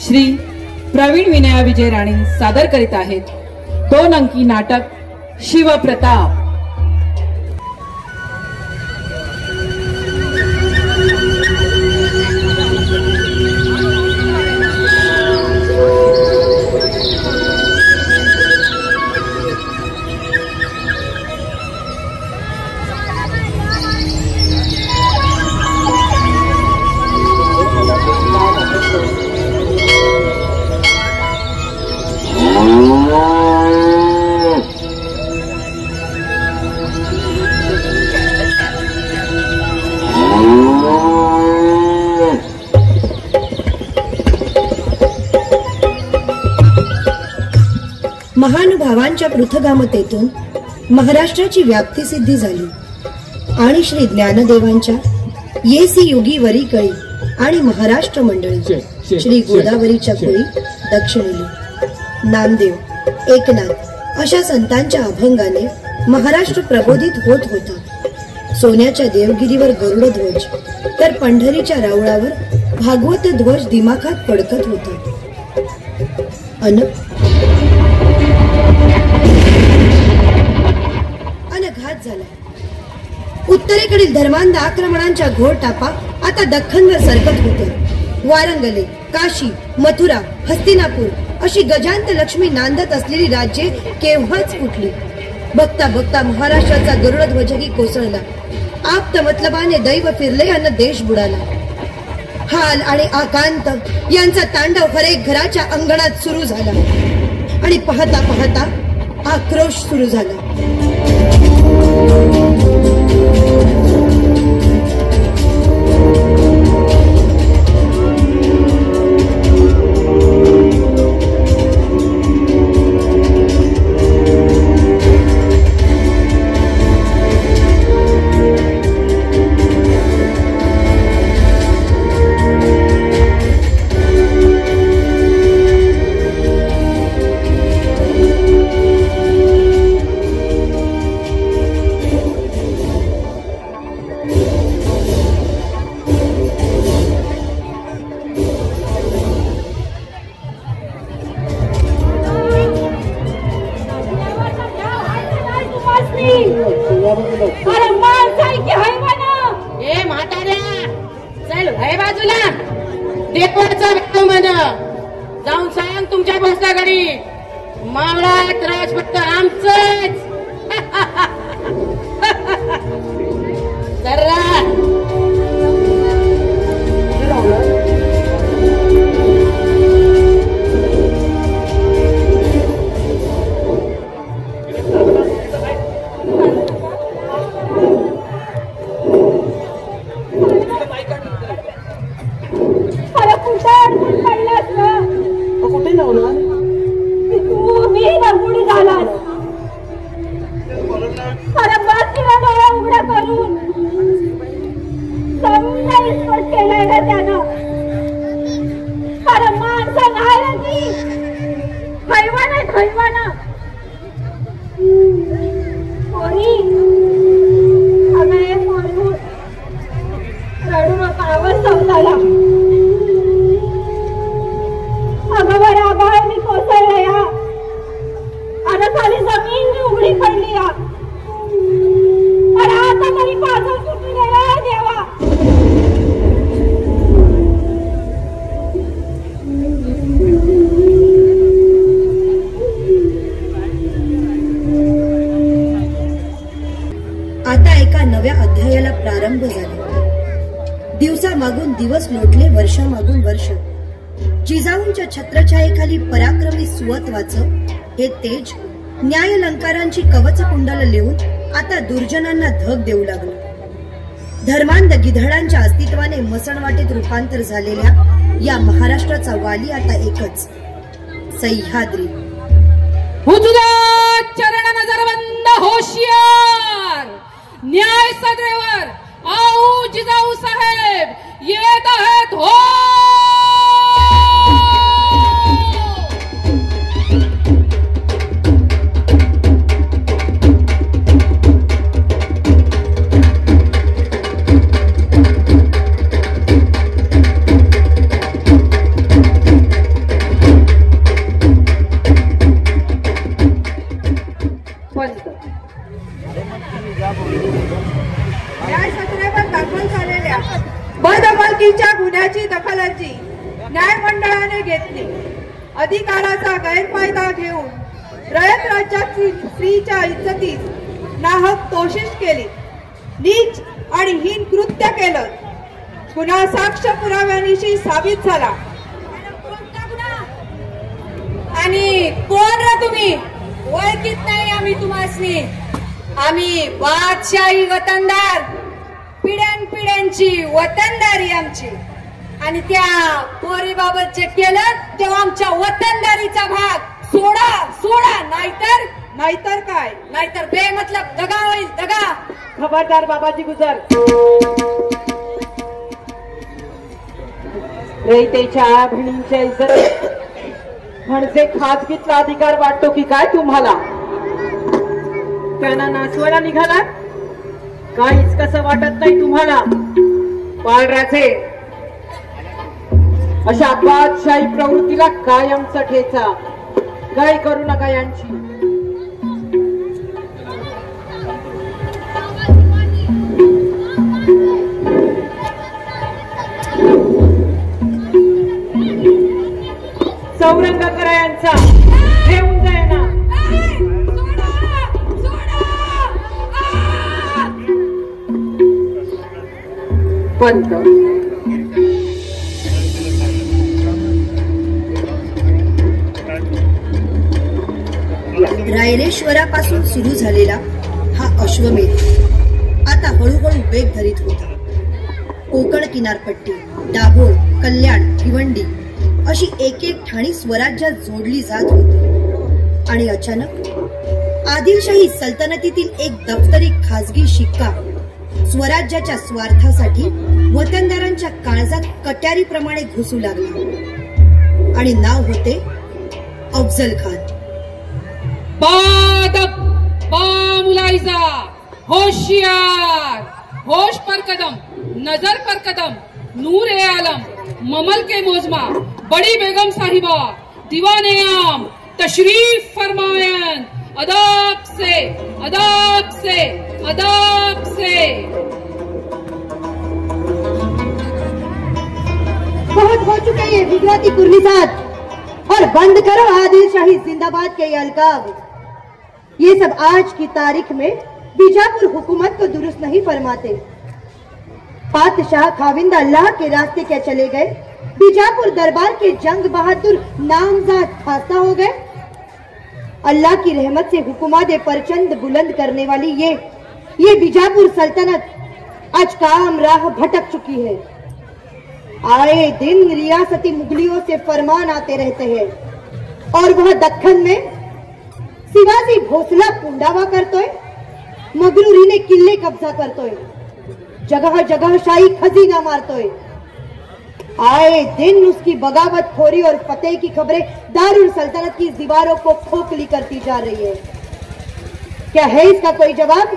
श्री प्रवीण विनया विजय राणे सादर करीत आहेत 2 अंकी नाटक शिवप्रताप। महानुभावांच्या पृथगामतेतून महाराष्ट्राची व्याप्ती सिद्धी झाली आणि श्री ज्ञानदेवांच्या येसी युगी वरी कळी आणि महाराष्ट्र मंडळी श्री गोदावरीच्या कुळी दक्षिणेली नामदेव एकनाथ अशा संतांच्या अभंगाने महाराष्ट्र प्रबोधित होत होता। सोन्याच्या देवगिरीवर गरुड ध्वज तर पंढरीच्या रावळावर भागवत ध्वज दिमाखात फडकत होता। घात झाला। उत्तरेकडील धर्मांध आक्रमणांच्या घोर टापा आता दख्खनवर सरकत होत्या। वारंगले, काशी, मथुरा, हस्तिनापूर अशी गजांत लक्ष्मी नांदत असलेली राज्ये केव्हाच फुटली। बघता बघता महाराष्ट्राचा गरुडध्वजही कोसळला। आप्त मतलबाने दैव फिरले अन देश बुडाला। हाल आणि आकांत यांचा तांडव हरेक घराच्या अंगणात सुरू झाला आणि पाहता पाहता आक्रोश सुरू झाला। जाऊन सांग तुमच्या बसला घरी मावळात राज फक्त आमचंच। आता एका नव्या अध्यायाला प्रारंभ झाला। दिवसामागून दिवस लोटले, वर्षामागून वर्ष। जिजाऊंच्या छत्रछायेखाली पराक्रमी सुवत्वाचं हे तेज न्यायलंकारांची कवच कुंडल लिहून आता दुर्जनांना धग देऊ लागलं। धर्मांध गिधडांच्या अस्तित्वाने मसणवाटेत रूपांतर झालेल्या या महाराष्ट्राचा वाली आता एकच, सह्याद्री। चरण नजरबंद होशियार, न्याय सदैवर आओ जिजाऊ साहेब येत आहेत हो। मंडळाने घेतली. अधिकाराचा गैरफायदा घेऊन रयत राज्याची स्त्रीच्या इज्जतीस नाहक तोशिष केली. नीच आणि हीन कृत्य केलं. पुन्हा साक्ष पुराव्यानिशी साबित झाला. आणि कोण रे तुम्ही? ओळखीत नाही आम्ही तुम्हासनी. आम्ही बादशाही वतनदार, पिढ्यांपिढ्यांची वतनदारी आमची. आणि त्या पोरीबाबत जे केलं तेव्हा आमच्या वतनदारीचा भाग सोडा सोडा, नाहीतर काय? नाहीतर बेमतलब दगा होईल, दगा. खबरदार बाबाजी गुजर. रयतेच्या बहिणींच्या इज्जत म्हणजे खाजगीतला अधिकार वाटतो की काय तुम्हाला? त्यांना नाचवायला निघाला? काहीच कसं वाटत नाही तुम्हाला? बाळराजे अशा बादशाही प्रवृत्तीला कायमचा ठेचा. काय करू नका यांची. चौरंग करा यांचा. घेऊन जाय ना. पंत रायरेश्वरापासून सुरू झालेला हा अश्वमेध आता हळूहळू वेग धरीत होता. कोकण किनारपट्टी, दाभोळ, कल्याण, भिवंडी अशी एक एक ठाणी स्वराज्यात जोडली जात होती. आणि अचानक आदिलशाही सल्तनतीतील एक दफ्तरी खाजगी शिक्का स्वराज्याच्या स्वार्थासाठी वतनदारांच्या काळजात कट्यारीप्रमाणे घुसू लागला. आणि नाव होते अफजल खान. मुलाइजा, होशियार, होश पर कदम, नजर पर कदम, नूर ए आलम, ममल के मोजमा, बड़ी बेगम साहिबा, दीवाने आम, तशरीफ फरमायन, अदब से, अदब से, अदब से. बहुत हो चुके ये गुजराती कुर्निसात, और बंद करो आदिल शाही जिंदाबाद के ये अलकाब. ये सब आज की तारीख में बीजापुर हुकूमत को दुरुस्त नहीं फरमाते. पातशाह खाविंदा अल्लाह के रास्ते क्या चले गए? बीजापुर दरबार के जंग बहादुर नामजाद खासा हो गए. अल्लाह की रहमत से हुकूमत परचंद बुलंद करने वाली ये बीजापुर सल्तनत आज काम राह भटक चुकी है. आए दिन रियासती मुगलियों से फरमान आते रहते हैं, और वह दक्खन में शिवाजी भोसला पुंडावा करतोय, मगरूरीने किल्ले कब्जा करतोय, जगह जगह शाही खजीना मारतोय. आए दिन उसकी बगावत खोरी और फतेह की खबरें दारुल सल्तनत की दीवारों को खोखली करती जा रही है. क्या है इसका कोई जवाब?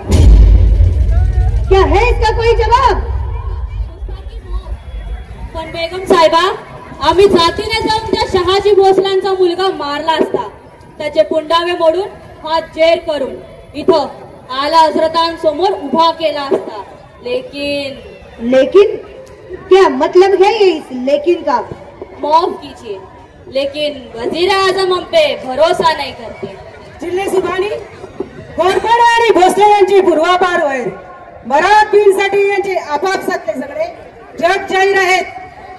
क्या है इसका कोई जवाब? पण बेगम साहेबा, आम्ही जातीने जाऊन त्या शहाजी भोसलांचा मुलगा मारला असता. त्याचे पुंडावे मोडून हात जेर करून इथं आला हजरतांसमोर उभा केला असता. लेकिन क्या मतलब है ये इस लेकिन का? माफ कीजिए, लेकिन वजीर आजम हम पे भरोसा नहीं करते. जिल्हे सुभानी घोरपडे आणि भोसले यांची पूर्वापार वैर, बरात बीनसाठी यांचे आपापसातले सगळे जग जाहीर आहेत.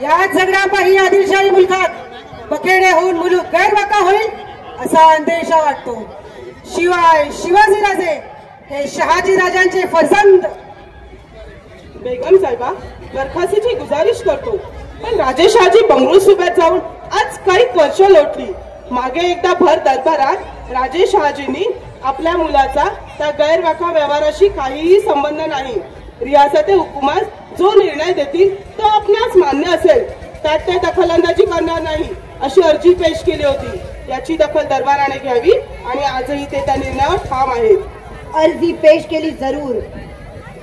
या झगड्यापायी आदिलशाही मुलखात बकेडे होऊन मुलूक गैरवाका होईल असा अंदेशा वाटतो. शिवाय शिवाजीराजे हे शहाजी राजांचे फर्जंद. बेगम साहेबा, दरखास्तीची गुजारिश करतो, पण राजेशहाजी बंगळूर सुब्यात जाऊन आज काही वर्ष लोटली. मागे एकदा भर दरबारात राजेशहाजींनी आपल्या मुलाचा त्या गैरवाका व्यवहाराशी काहीही संबंध नाही, रियासते हुकुमात जो निर्णय देतील तो आपणास मान्य असेल, त्यात ते दखलंदाजी करणार नाही अशी अर्जी पेश केली होती. याची दखल दरबाराने घ्यावी आणि आजही ते त्या निर्णयावर ठाम आहेत. अर्जी पेश केली जरूर,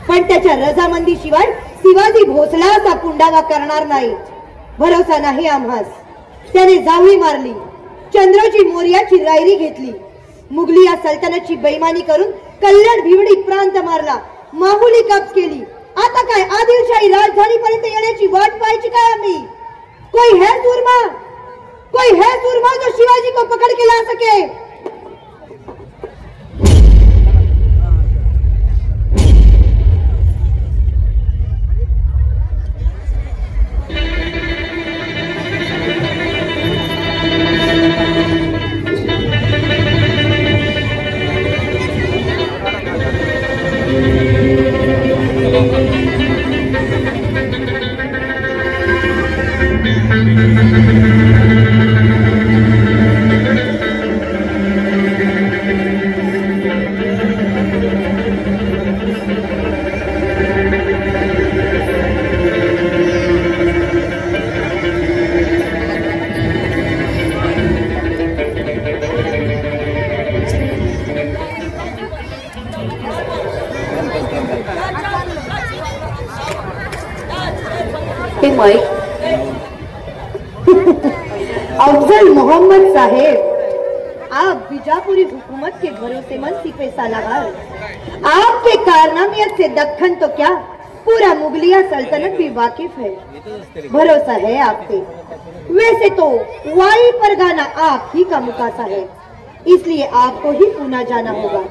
पण त्याच्या रजामंदी शिवाय शिवाजी भोसला असा पुंडावा करणार नाही. भरोसा नाही आम्हास. त्याने जावळी मारली, चंद्रोजी मोर्याची रायरी घेतली, मुघली या सल्तनतची बेईमानी करून कल्याण भिवडी प्रांत मारला, माहुली कब्ज केली. आता काय आदिलशाही राजधानीपर्यंत येण्याची वाट पाहायची काय आम्ही? कोई है सूरमा? कोई है सूरमा जो शिवाजी को पकड़ के ला सके? अफजल मोहम्मद साहेब, आप बीजापुरी हुकूमत के भरोसेमंद सिपह सालार। आपके कारनामियत से दक्खन तो क्या पूरा मुगलिया सल्तनत भी वाकिफ है। भरोसा है आप पे। वैसे तो वाई परगाना आप ही का मुकासा है, इसलिए आपको ही पूना जाना होगा।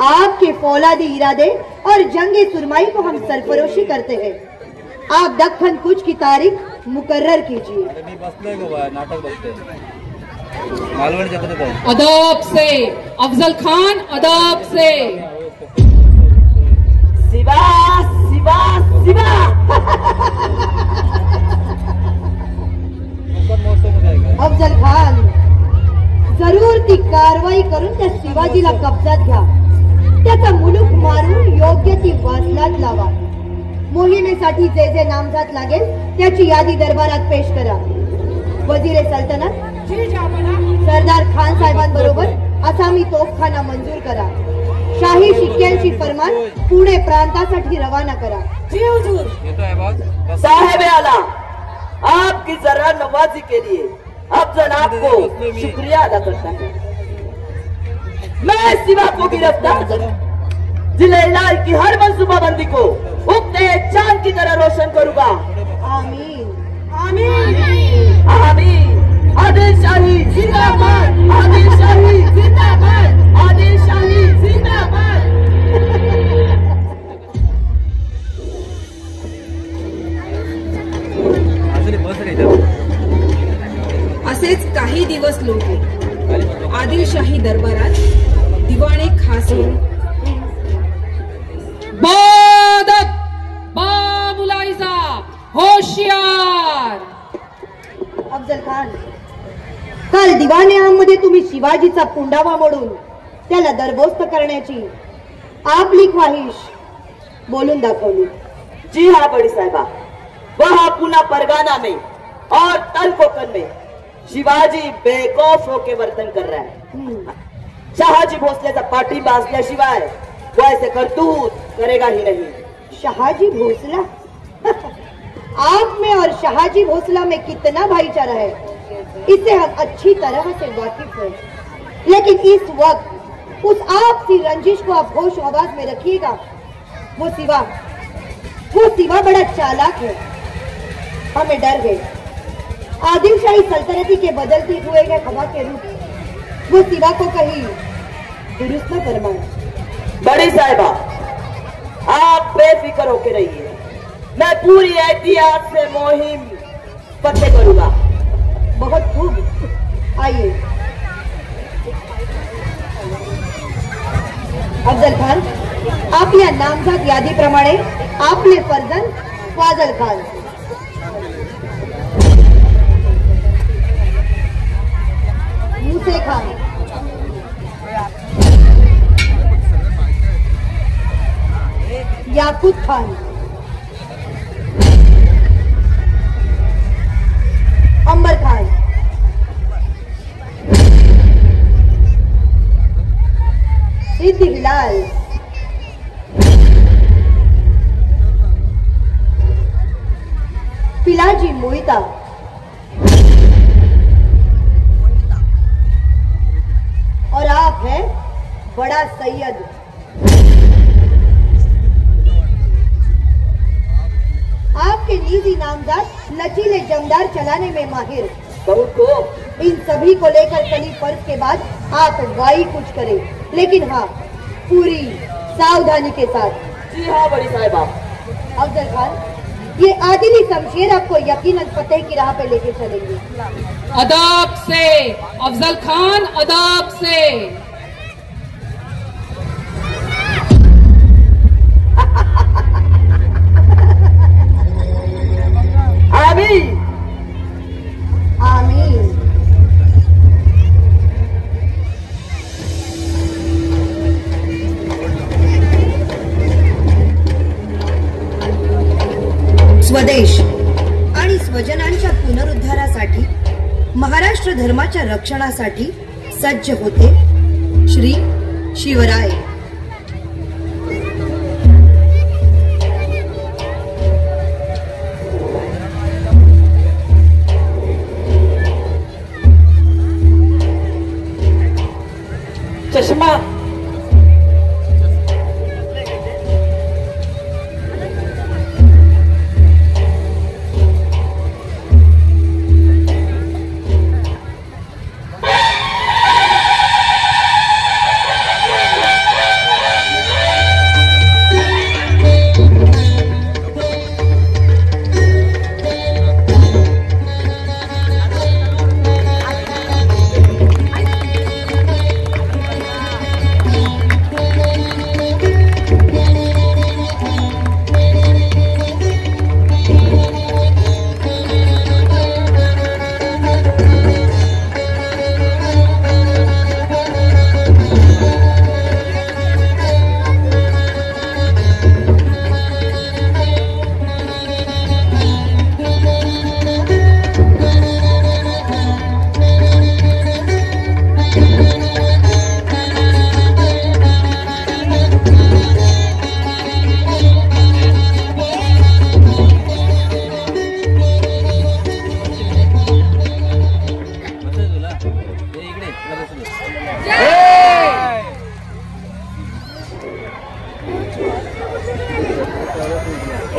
आपके फौलादी इरादे और जंगे सुरमाई को हम सरफरोशी करते हैं। आप दक्खन कुछ की तारीख मुकर्रर कीजिए। अदब से अफजल खान, अदब से। शिवा शिवा शिवा। अफजल खान, जरूर ती कारवाई करून त्या शिवाजीला कब्जात घ्या, त्याचा मुलूक मारून योग्य ती वासलात लावा। मोहिमेसाठी जे जे नामजात लागेल त्याची यादी दरबारात पेश करा। वजीर सल्तनत सरदार खान साहेबांबरोबर आसामी तोफखाना मंजूर करा। शाही शिक्क्यांची फरमान पुणे प्रांतासाठी रवाना करा। जी हुजूर। साहेब आला, आपकी जरा नवाजी के लिए अफजल आपको शुक्रिया अदा करता है। मैं शिवा को गिरफ्तार कर जिले इलाज की हर मंसूबाबंदी को उगते चांद की तरह रोशन करूंगा। आमीन आमीन आमीन। आदिल शाही जिंदाबाद, आदिल शाही जिंदाबाद, आदिल शाही जिंदाबाद। असेच काही दिवस लोटले। आदिलशाही दरबारात दिवाणे खास बादक बामुलाइजा होशियार। अफजल खान, काल दिवाणे मध्ये तुम्ही शिवाजीचा पुंडावा मोडून त्याला दरबोस्त करण्याची आपली ख्वाहिश बोलून दाखवली। जी हाँ बड़ी साहिबा, वहाँ पुना परगाना में और तलकोकन में शिवाजी बेखौफ होके वर्तन कर रहा है। शहाजी भोसलेचा पाठिंबा असल्याशिवाय वो ऐसे करतूत करेगा ही नहीं। शहाजी भोसला? आप में और शहाजी भोसला में कितना भाईचारा है, इससे हम अच्छी तरह से वाकिफ हैं। लेकिन इस वक्त उस आपसी रंजिश को आप होश आवाज में रखिएगा। वो सिवा बड़ा चालाक है, हमें डर गए। आदिलशाही सल्तनती के बदलते हुए गए हवा के रूप वो सिवा को कहीं दुरुस्त न फरमाए। बड़ी साहिबा, आप बेफिक्र होकर रहिए, मैं पूरी एहतियात से मुहिम फतेह करूंगा। बहुत खूब, आइए। अफजल खान, आपल्या नामजात यादीप्रमाणे आपले फर्जंद फाजल खान। मूसे खान, याकूत खान, अंबर खान, सिद्दी हिलाल, पिलाजी मोहिता, और आप हैं बड़ा सैयद। आपके निजी नामजाद लचीले जमदार चलाने में माहिर। बहू को इन सभी को लेकर कली फर्ज के बाद आप वाई कुछ करें, लेकिन हाँ पूरी सावधानी के साथ। जी हाँ बड़ी साहिबा। अफजल खान, ये आदिली शमशेर आपको यकीनन फतेह की राह पे लेके चलेंगे। अदब से अफजल खान, अदब से। आमीन आमीन। स्वदेश आणि स्वजनांच्या पुनरुद्धारासाठी, महाराष्ट्र धर्माच्या रक्षणासाठी सज्ज होते श्री शिवराय। चष्मा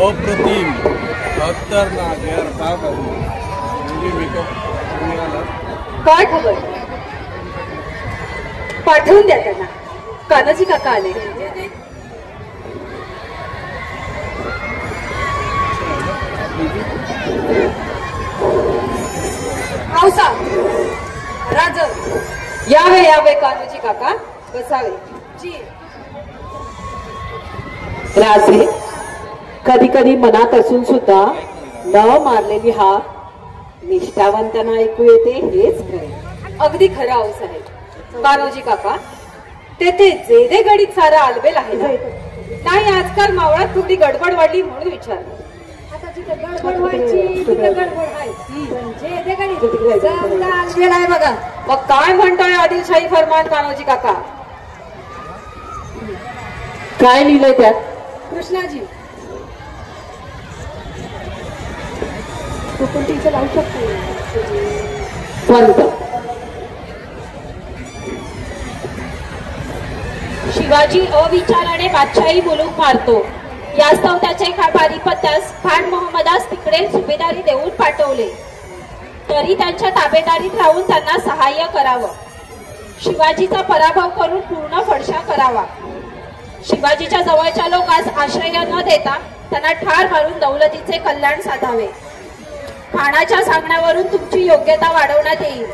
अप्रतिम खतरनाक यार, काय करू म्हणजे मेकअप मिळाला। काय खबर? पाठवून द्या त्यांना, कानाजी काका आले। हौसा राज, यावे यावे कान्होजी काका, बसावे। जी राजे, कधी कधी मनात असून सुद्धा न मारलेली हाक निष्ठावंतांना ऐकू येते, हेच खरे। अगदी खरं आऊसाहेब। कान्होजी काका, तेथे जेदे गडीत सारा आलबेल आहे ना? नाही, आजकाल मावळात थोडी गडबड वाढली म्हणून विचारलं। आता जिथे गडबड व्हायची तिथे गडबड आहे, पण जे गडीत समजा आलबेल आहे बघा। मग काय म्हणतोय आदिलशाही फरमान कान्होजी काका? काय लिहिलंय त्यात? कृष्णाजी तो पण तिचं लावू शकतो पंत। शिवाजी अविचाराने बादशाही मुलूक मारतो, यास्तव त्याचे पानिपत्यास खान मोहम्मदास तिकडे सुभेदारी देऊन पाठवले, तरी त्यांच्या ताबेदारीत राहून त्यांना सहाय्य करावं, शिवाजीचा पराभव करून पूर्ण फडशा करावा, शिवाजीच्या जवळच्या लोकांस आश्रय न देता त्यांना ठार मारून दौलतीचे कल्याण साधावे, खानाच्या सांगण्यावरून तुमची योग्यता वाढवण्यात येईल,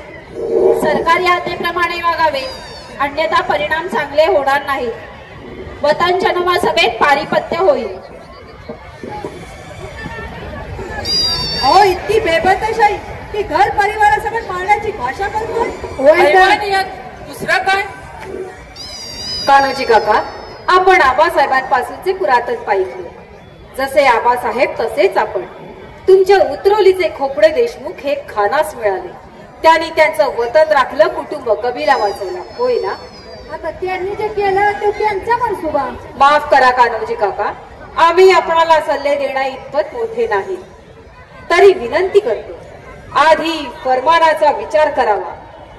सरकारी आज्ञेप्रमाणे वागावे, अन्यथा परिणाम चांगले होणार नाही, वतन जनवा सभेत पारिपत्य होईल। अहो, इतकी बेबंदशाही की घर परिवारासकट मारण्याची भाषा करतोय। दुसरं काय? कान्होजी काका, आपण आबासाहेबांपासूनचे पुरातन पाहिजे, जसे आबासाहेब तसेच आपण। तुमच्या उतरवलीचे खोपडे देशमुख हे खानास मिळाले, त्यांनी त्यांचं वतन राखलं, कुटुंब कबिला वाचवला, होय ना? आता त्यांनी जे केलं ते त्यांचा मनसुबा। माफ करा कान्होजी काका, आम्ही आपणाला सल्ले देण्या इतपत मोठे नाही, तरी विनंती करतो, आधी फरमानाचा विचार करावा,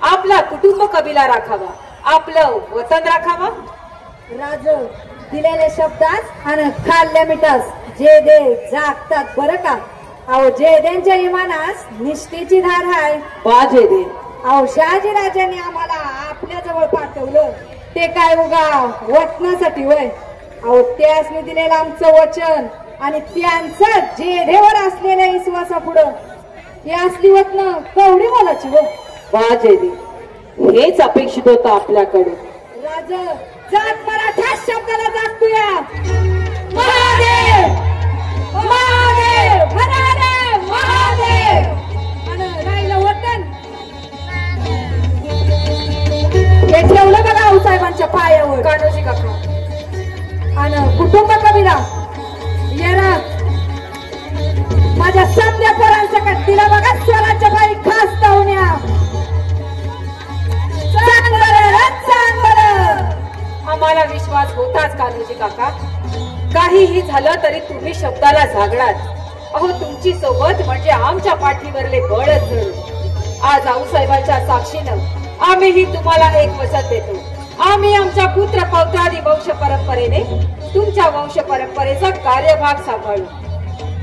आपला कुटुंब कबिला राखावा, आपलं वतन राखावा। राज, दिलेले शब्दास आणि खाल्ल्या मिठास जे दे जागतात बरं का। अहो जयदेंच्या इमानास निष्ठेची धार आहे. वा जयदे, अहो शहाजी राजांनी आम्हाला आपल्या जवळ पाठवलं ते काय उगा वचनासाठी वय. अहो त्यासनी दिलेलं आमचं वचन आणि त्यांचं जेधेवर असलेल्या विश्वासापुढं हे असली वचन कवडी बोलायची व. वा जयदे, हेच अपेक्षित होतं आपल्याकडे. राज जात मराठा शब्दाला जागतोया. महादेव महादेव महादेव महादेव. आणि राहिलं वतन हे ठेवलं बघा आऊसाहेबांच्या पायावर कानोजी काका. आणि कुटुंब कबिरा येरा माझ्या समध्या पोरांच्या तिला बघा स्वराच्या बाई खास धावण्या. आम्हाला विश्वास होताच कान्होजी काका. काहीही झालं तरी तुम्ही शब्दाला झागणार. अहो तुमची सोबत म्हणजे आमच्या पाठीवरले बळच जणू. आज आऊसाहेबांच्या साक्षीनं आम्हीही तुम्हाला एक वचन देतो. आम्ही आमच्या पुत्र पौत्रादी वंश परंपरेने तुमच्या वंश परंपरेचा कार्यभाग सांभाळू.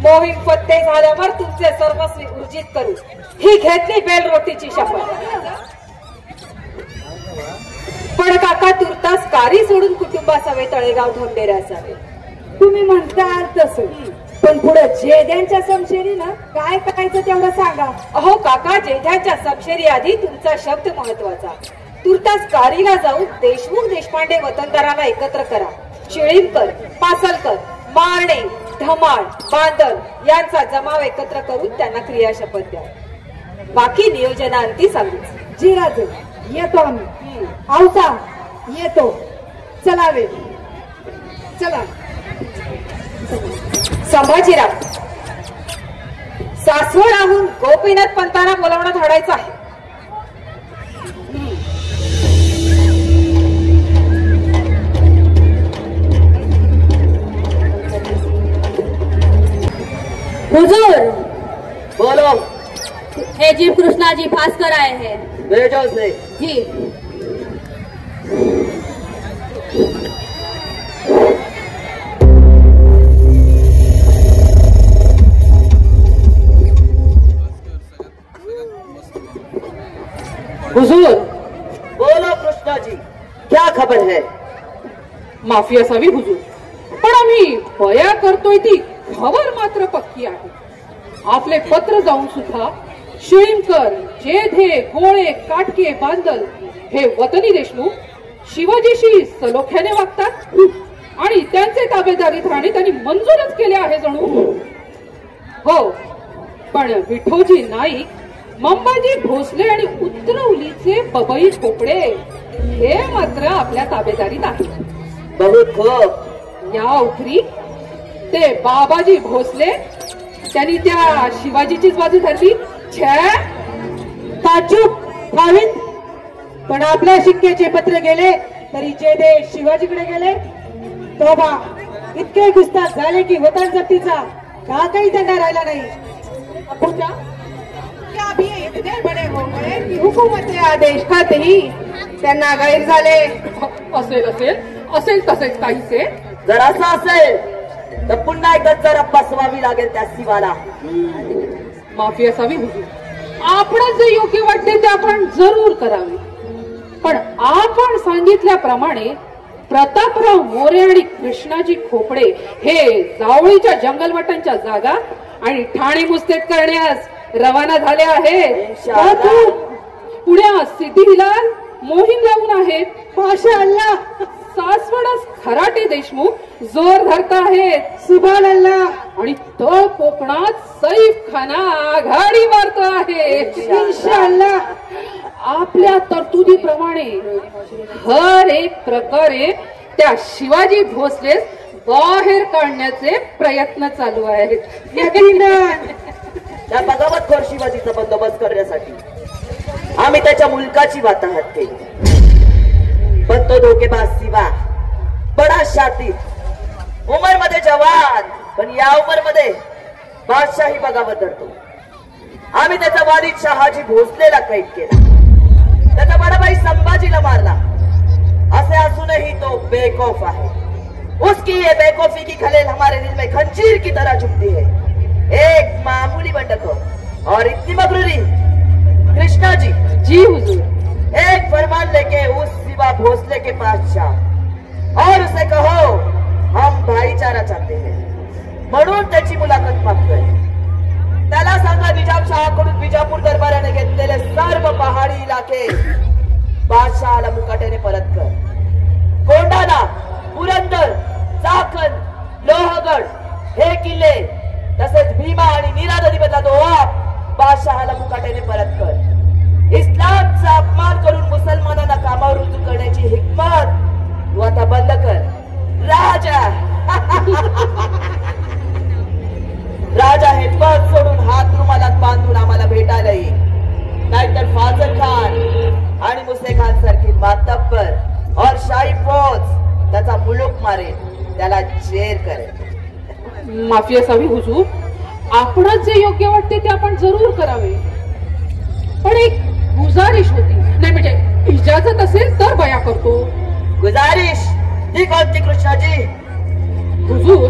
मोहीम फत्ते झाल्यावर तुमचे सर्वस्वी ऊर्जित करू ही घेतली बेलरोटीची शपथ. पण काका तुर्तास कारी सोडून कुटुंबासवे तळेगाव ढोंडेरे असावे. तुम्ही म्हणता तसं, पण पुढे जेद्यांच्या समशेरीनं काय करायचं तेवढं सांगा. अहो काका, जेद्यांच्या समशेरी आधी तुमचा शब्द महत्वाचा. तुर्तास कारीला जाऊन देशमुख देशपांडे वतनदारांना एकत्र करा. शिळीमकर, पासलकर, मारणे, धमाळ, बांदल यांचा जमाव एकत्र करून त्यांना क्रियाशपथ द्या. बाकी नियोजनांती सांगू. जी राजे, येतो आम्ही. औसा येतो. चलावे चला. संभाजीराव, सासवडहून गोपीनाथ पंतांना बोलावण्यात धाडायचं आहे. हुजूर, बोलो. हे जीव कृष्णाजी भास्कर आए हैं. भेजो से. जी. हुजूर, बोलो कृष्णा जी, क्या खबर है? माफी असावी हुजूर, पण आम्ही बया करतोय ती खबर मात्र पक्की आहे. आपले पत्र जाऊन सुद्धा शिळीमकर, जेधे, गोळे, काटके, बांदल हे वतनी देशमुख शिवाजीशी सलोख्याने वागतात आणि त्यांचे ताबेदारीत राहणे त्यांनी मंजूरच केले आहे जणू. हो, पण विठोजी नाईक, मंबाजी भोसले आणि उतरवलीचे बबई खोपडे हे मात्र आपल्या ताबेदारीत आहेत. बहुत खूप. या उखरी ते बाबाजी भोसले त्यांनी त्या शिवाजीचीच बाजू धरली. ताचूक भावित, पण आपल्या शिक्क्याचे पत्र गेले तरी जेदे शिवाजीकडे गेले. तोबा, इतके गुस्ताख झाले की वतन जप्तीचा का काही दंडा राहिला नाही. भी इतने बड़े हो गए कि हुकूमत आदेश खातेही त्यांना गैर झाले. असेल असेल असेल तसेच काहीसे. जर असं असेल तर पुन्हा एकदा जरा बसवावी लागेल त्या शिवाला. माफी असावी हुजूर, आपण जे योग्य वाटते ते आपण जरूर करावे. पण आपण सांगितल्याप्रमाणे प्रतापराव मोरे आणि कृष्णाजी खोपडे हे जावळीच्या जंगलवाटांच्या जागा आणि ठाणे मुस्तैद करण्यास रवाना झाले आहेत. पुण्यात सिद्धिविलास मोहीम लावून आहेत. माशाअल्लाह. सासवडस खराटे देशमुख जोर धरत आहेत. सुभान अल्लाह. आणि तो कोकणात सैफ खाना आघाडी मारतो आहे. इंशाअल्लाह. आपल्या तरतुदीप्रमाणे हर एक प्रकारे त्या शिवाजी भोसलेस बाहेर काढण्याचे प्रयत्न चालू आहेत. त्या बगावतखोर शिवाजीचा बंदोबस्त करण्यासाठी आम्ही त्याच्या मुलकाची वाताहत केली. पण तो धोकेबाज शिवा बडा शातीर, उमर मध्ये जवान, पण या उमर मध्ये बादशाही बगावत धरतो. आम्ही त्याचा वादी शहाजी भोसलेला कैद केला. त्याचा बडाभाई संभाजीला मारला. असे असूनही तो बेखौफ आहे. उसकी ये बेखौफी की खलेल हमारे दिल में खंजीर की तरह चुभती है. एक मामूली बंटक हो और इतनी मगरूरी। कृष्णा जी। जी हुजूर। एक फरमान लेके उस शिवा भोसले के पास जा और उसे कहो हम भाईचारा चाहते हैं म्हणून त्याची मुलाखत मागतोय। त्याला सांगा निजामशहाकडून विजापूर दरबाराने घेतलेले सर्व पहाडी इलाके बादशहाला मुकाट्याने परत कर। कोंढाणा, पुरंदर, चाकण, लोहगड हे किल्ले तसेच भीमा आणि नीरा नदीमधला दोहा बादशहाला मुकाट्याने परत कर। इस्लामचा अपमान करून मुसलमानांना कामावर रुजू करण्याची हिकमत तू आता बंद कर। राजा राजा हे पद सोडून हात रुमालात बांधून आम्हाला भेटायला येईल, नाहीतर फाजल खान आणि मुसे खान सारखी मातब्बर और शाही फौज त्याचा मुलूक मारेल, त्याला जेर करेल। माफी असावी हुजूर, आपणास जे योग्य वाटते ते आपण जरूर करावे, पण एक गुजारिश होती, नाही म्हणजे इजाजत असेल तर बया करतो। गुजारिश ती कोणती कृष्णाजी? हुजूर,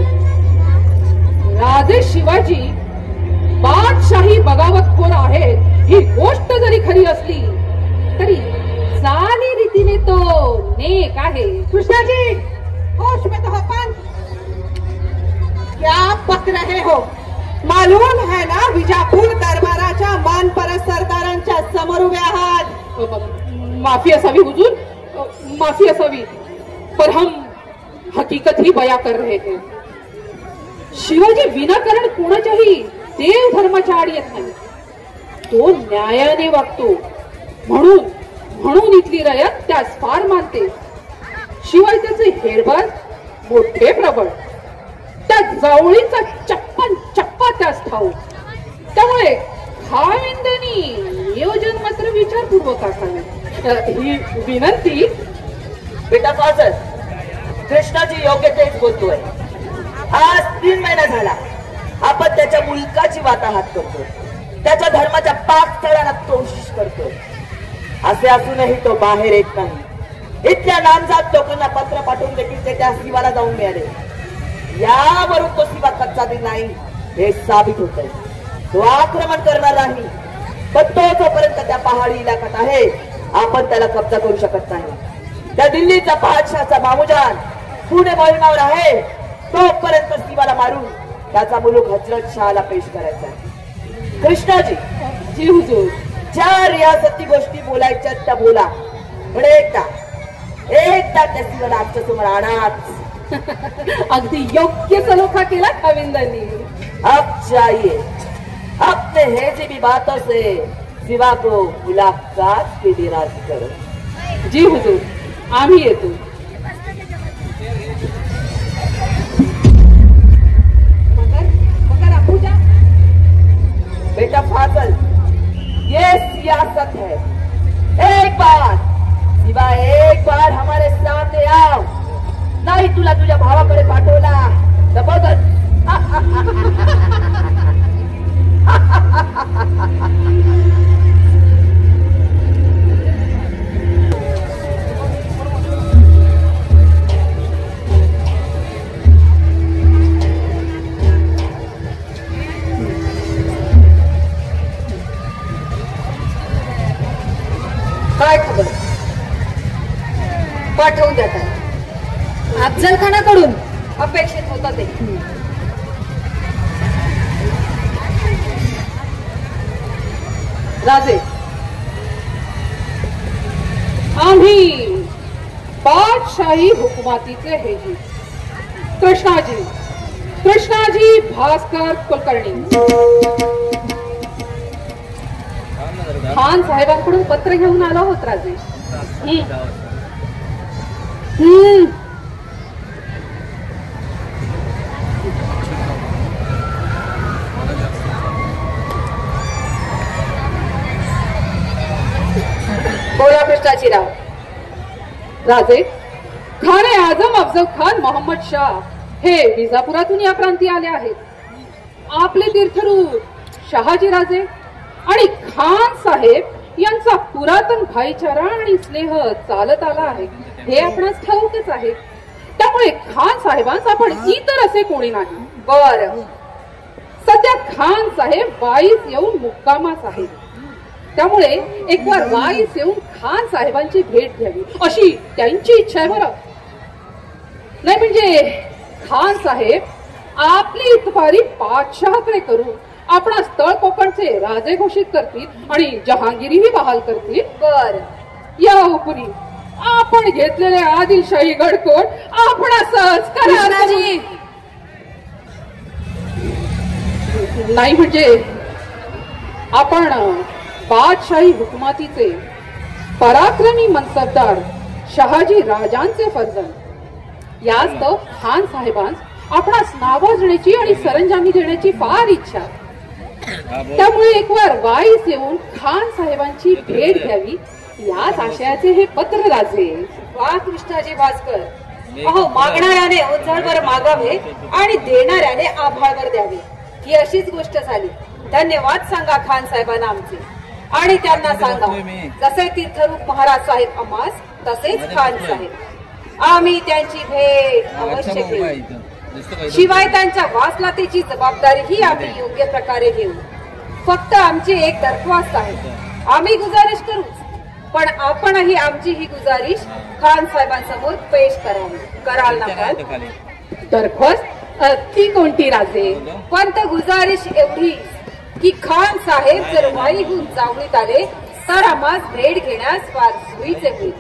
राजे शिवाजी बादशाही बगावतखोर आहेत ही गोष्ट जरी खरी असली तरी चाली रीतीने तो नेक आहे। कृष्णाजी, होश में तो हो पंत, क्या पक रहे हो? मालूम है ना विजापूर दरबाराच्या मानपरस्त सरदारांच्या समोर उभे आहात। माफी असावी हुजूर, माफी असावी, पर हम हकीकत ही बया कर रहे हैं। शिवाजी विनाकारण कोणाच्याही देव धर्माच्या आड येत नाही, तो न्यायाने वागतो, म्हणून इथली रयत त्यास फार मानते। शिवाय त्याचे हेरबाज मोठे प्रबळ, त्या जावळीचा चप्पा त्यास ठाऊ, त्यामुळे खाविंदनी नियोजन मात्र विचारपूर्वक असावे ही विनंती। बेटा फाजल, कृष्णाजी योग्य तेच बोलतोय। आज 3 महिना झाला आपण त्याच्या मुलकाची वाताहात करतो, त्याच्या धर्माच्या पाकस्थळाला तोशिश करतो, असे असूनही तो बाहेर येत नाही। इथल्या नामजात लोकांना पत्र पाठवून देखील ते त्या शिवाला जाऊन मिळाले, यावरून तो शिवा कच्चा दिल नाही हे साबित होत आहे। तो आक्रमण करणार नाही, पण तो जोपर्यंत त्या पहाडी इलाक्यात आहे आपण त्याला कब्जा करू शकत नाही। त्या दिल्लीचा बादशाहचा मामुजान पुणे मोहिमावर आहे, तोपर्यंत शिवाला मारून त्याचा मुलूक हजरत शहाला पेश करायचा आहे। कृष्णाजी। जी हुजूर। ज्या रियासती गोष्टी बोलायच्या त्या बोला, पण एकदा त्या शिवाला आमच्या समोर आणाच। अगदी योग्य सलोखा केला खाविंदांनी। अब चाहिए अपने हेजिबी बातों से शिवा को मुलाकात के लिए राजी करो। जी हुजूर, आम्ही येतो। बेटा फाजल, ये सियासत है। एक बार शिवा, एक बार हमारे सामने आओ, नाही तुला तुझ्या भावाकडे पाठवला तर बघत। काय खबर? पाठवून द्या त्याला। अफजल खानाकडून अपेक्षित होता ते। राजे, आम्ही बादशाही हुकुमातीचे हेजी कृष्णाजी भास्कर कुलकर्णी खान साहेबांकडून पत्र घेऊन आलो आहोत राजे। बोला कृष्णाजीराव। राजे, खाने आजम अफजल खान मोहम्मद शाह हे विजापुरातून या प्रांती आले आहेत। आपले तीर्थरूप शहाजी राजे आणि खान साहेब यांचा पुरातन भाईचारा आणि स्नेह चालत आला आहे हे आपणास ठाऊकच आहे। त्यामुळे खान साहेबांस आपण इतर असे कोणी नाही। बरं, सध्या खान साहेब वाईस येऊन मुक्कामास आहेत. त्यामुळे एक बार वाईस येऊन खान साहेबांची भेट घ्यावी अशी त्यांची इच्छा आहे बरं. नाही म्हणजे खान साहेब आपली इतबारी बादशहाकडे करून आपणा स्थळ कोकणचे राजे घोषित करतील आणि जहांगीरही बहाल करतील. बर या उपरी आपण घेतलेले आदिलशाही गडकोट आपण नाही म्हणजे आपण बादशाही हुकुमातीचे पराक्रमी मनसबदार शहाजी राजांचे फर्जंद यास्त खान साहेबांस आपणास नावाजण्याची आणि सरंजामी देण्याची फार इच्छा. त्यामुळे एक वार वाईस येऊन खान साहेबांची भेट घ्यावी याच आशयाचे हे पत्र राजे. वा कृष्णाजी भास्कर, अहो मागणाऱ्याने उंचाळवर मागावे आणि देणाऱ्याने आभाळवर द्यावे ही अशीच गोष्ट झाली. धन्यवाद सांगा खान साहेबांना आमचे आणि त्यांना सांगा जसे तीर्थरूप महाराज साहेब आम्हास तसेच खान साहेब आम्ही त्यांची भेट अवश्य घेऊ. शिवाय त्यांच्या वासलातेची जबाबदारी ही आम्ही योग्य प्रकारे घेऊ. फक्त आमची एक दरख्वास्त आहे, आम्ही गुजारिश करू पण आपणही आमची ही गुजारिश खान साहेबांसमोर पेश कराल ना. दरख्वास्त ती कोणती राजे? पण गुजारिश एवढी की खान साहेब जर वाईहून चावडीत आले तर आम्हास भेट घेण्यास फार सोयीचे होईल.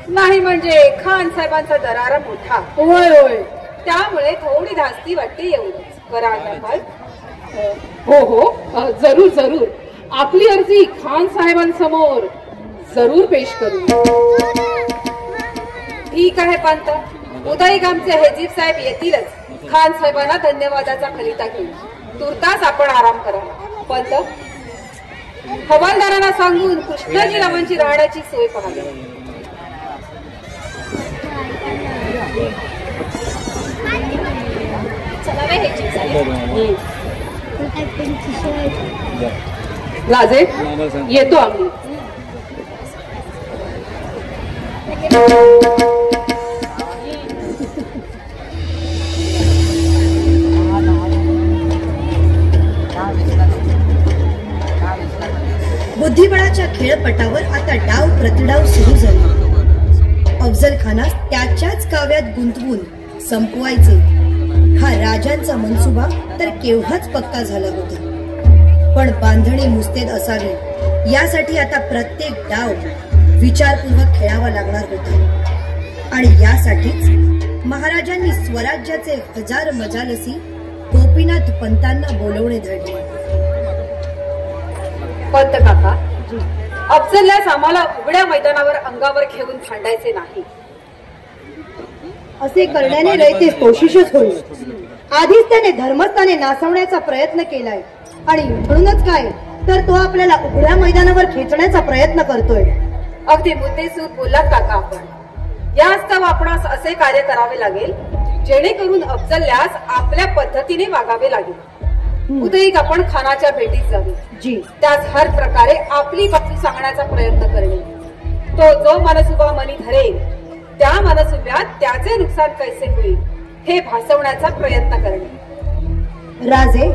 नाही म्हणजे खान साहेबांचा दरारा मोठा. होय होय, त्यामुळे थोडी धास्ती वाटते एवढंच. कराल ना? हो हो, जरूर जरूर. आपली अर्जी खान साहेबांसमोर जरूर पेश करू. ठीक आहे पंत, उदयिक आमचे हेजीब साहेब येतीलच. खान साहेबांना धन्यवादाचा खलिता घेऊ. तुर्तास आपण आराम करा. पंत, हवालदारांना सांगून कृष्णाजी रावांची राहण्याची सोय पाहावी. राजे येतो आम्ही. बुद्धिबळाच्या खेळपटावर आता डाव प्रतिडाव सुरू झाला. अफजल खानास त्याच्याच काव्यात गुंतवून संपवायचे हा राजांचा मनसुबा तर केव्हाच पक्का झाला होता. पण बांधणी मुस्तेद असावी यासाठी आता प्रत्येक डाव विचारपूर्वक खेळावा लागणार होता. आणि यासाठीच महाराजांनी स्वराज्याचे हजार मजालसी गोपीनाथ पंतांना बोलवणे धरले. पंत काका, अफजललाच आम्हाला उघड्या मैदानावर अंगावर घेऊन भांडायचे नाही. असे करण्याने रयतेस कोशिशच होईल. आधीच त्याने धर्मस्थाने नासवण्याचा प्रयत्न केलाय आणि म्हणूनच काय तर तो आपल्याला उघड्या मैदानावर खेचण्याचा प्रयत्न करतोय. अगदी मुद्देसूद बोललात काका आपण. यास्तव आपणास असे कार्य करावे लागेल जेणेकरून अफजलल्यास आपल्या पद्धतीने वागावे लागेल. उदयिक आपण खानाच्या भेटीत जावे. जी, त्यास हर प्रकारे आपली बाजू सांगण्याचा प्रयत्न करणे. तो जो मनसुबा मनी धरेल त्या मनसुब्यात त्याचे नुकसान कैसे होईल हे भासवण्याचा प्रयत्न करणे. राजे,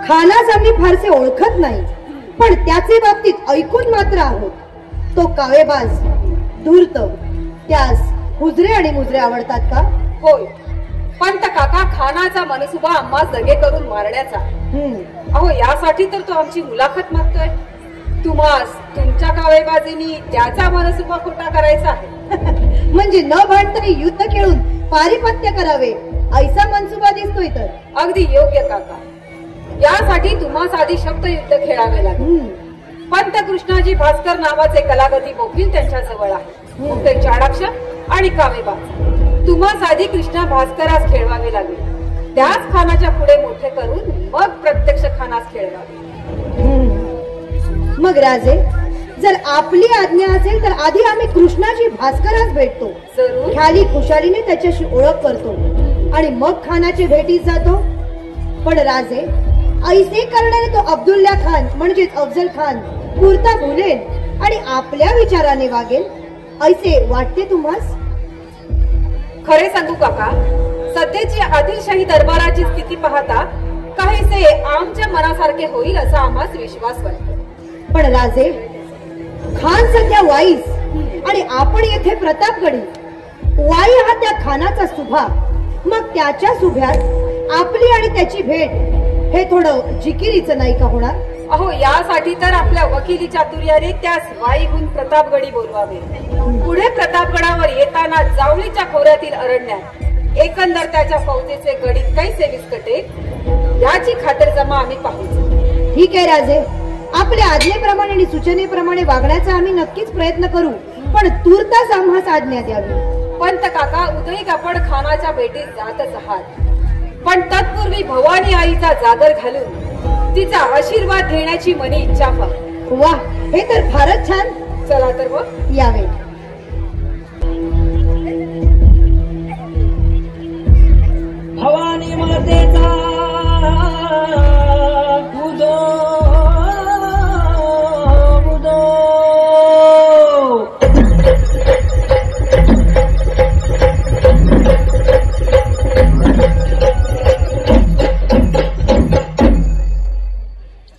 खानास आम्ही फारसे ओळखत नाही पण त्याचे बाबतीत ऐकून मात्र आहोत. तो कावेबाज, धूर्त, त्यास हुजरे आणि मुजरे आवडतात का? होय, पंत काका खानाचा मनसुबा आम्हा जगे करून मारण्याचा. अहो यासाठी तर तो आमची मुलाखत मागतोय. तुम्हास तुमच्या कावेबाजीनी त्याचा मनसुबा खोटा करायचा आहे. म्हणजे न भांडताना युद्ध खेळून पारिपत्य करावे ऐसा मनसुबा दिसतोय. तर अगदी योग्य काका. यासाठी तुम्हास आधी शब्द युद्ध खेळावे लागेल. पंत कृष्णाजी भास्कर नावाचे कलागती वकील त्यांच्या जवळ आहे. ते चाणाक्ष आणि कावेबाज. तुम्हास आधी कृष्णा भास्करास खेळवावे लागेल. त्याच खानाच्या पुढे मोठे करून मग प्रत्यक्ष खानास खेळवावे. मग राजे, जर आपली आज्ञा असेल तर आधी आम्ही कृष्णाजी भास्करास भेटतो. जरूर. खाली खुशालीने त्याच्याशी ओळख करतो आणि मग खानाची भेटीत जातो. पण राजे, ऐसे करणारे तो अब्दुल्ला खान म्हणजेच अफजल खान पुरता बोलेल आणि आपल्या विचाराने वागेल ऐसे वाटते तुम्हास? खरे सांगू काका, सध्याची आदिलशाही दरबाराची स्थिती पाहता काहीसे आमच्या मनासारखे होईल असा आम्हास विश्वास वाटतो. पण राजे, खान सध्या वाईस आणि आपण येथे प्रतापगडी. वाई हा त्या खानाचा सुभा, मग त्याच्या सुभ्यात आपली आणि त्याची भेट हे थोडं जिकिरीचं नाही का होणार? अहो, यासाठी तर आपल्या वकिली चातुर्याने त्यास वाईहून प्रतापगडी बोलवावे. पुढे प्रतापगडावर येताना जावळीच्या खोऱ्यातील अरण्यात एकंदर त्याच्या फौजेचे गणित कैसे विस्कटे याची खातरजमा आम्ही पाहू. ठीक आहे राजे, आपल्या आज्ञेप्रमाणे आणि सूचनेप्रमाणे वागण्याचा आम्ही नक्कीच प्रयत्न करू, पण तुर्तास आम्हास आज्ञा द्यावी. पंत काका, उदयिक आपण खानाच्या भेटीत जातच आहात, पण तत्पूर्वी भवानी आईचा जागर घालून तिचा आशीर्वाद घेण्याची मनी इच्छा व्हा. वा, हे तर फारच छान. चला तर मग यावे. भवानी मातेचा उदो उदो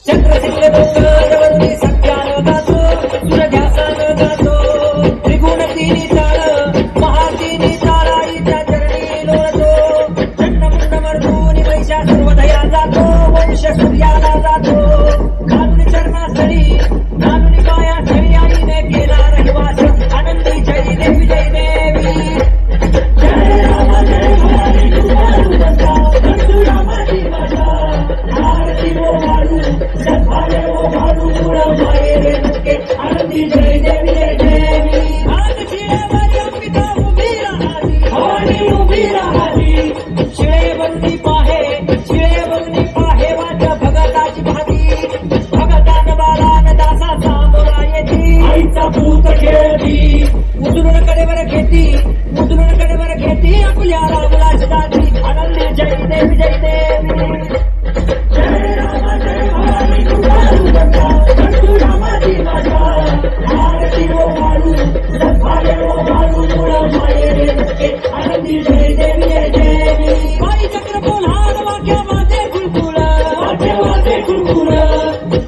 चक्रशिले डोंगरवरती सत्यानं गातो, सूर्यध्यासानं गातो, त्रिगुण तिन्ही तार महातिनी ताराईच्या चरणी लोळतो. चंडमुंड मर्दूनी वैशा सर्वदया जातो, वंश सूर्याला जातो. घालून चरणास्थळी घालून पायास्थळी आईने केला रहिवास. आनंदी जय देवी जय देवी. जय राम जय भवानी तुझा परशुरामाची माझा आरती वो वाळू सद्भावे वो वाळू मूळ माये रेणुके. आनंदी जय देवी जय देवी. आज शिळेवर अंबिका उभी राहावी, भवानी उभी राहावी. शिळेवरती पाहे शिळेवरती पाहे वाट भगताची भाती. भगतान बालान दासा सामोरा येती. आईचा पूत खेळती उचलून कडेवर घेती, उचलून कडेवर घेती आपल्या रामलाची दाती. आनंदी जय देवी जय देवी. जय राम जय भवानी तुझा परशुरामाची माझा आरती वो वाळू सद्भावे वो वाळू मूळ माये रेणुके. आनंदी जय देवी जय देवी. बाई चक्र बोलहार वाक्या माझे कुलकुल, वाक्या माझे कुलकुल.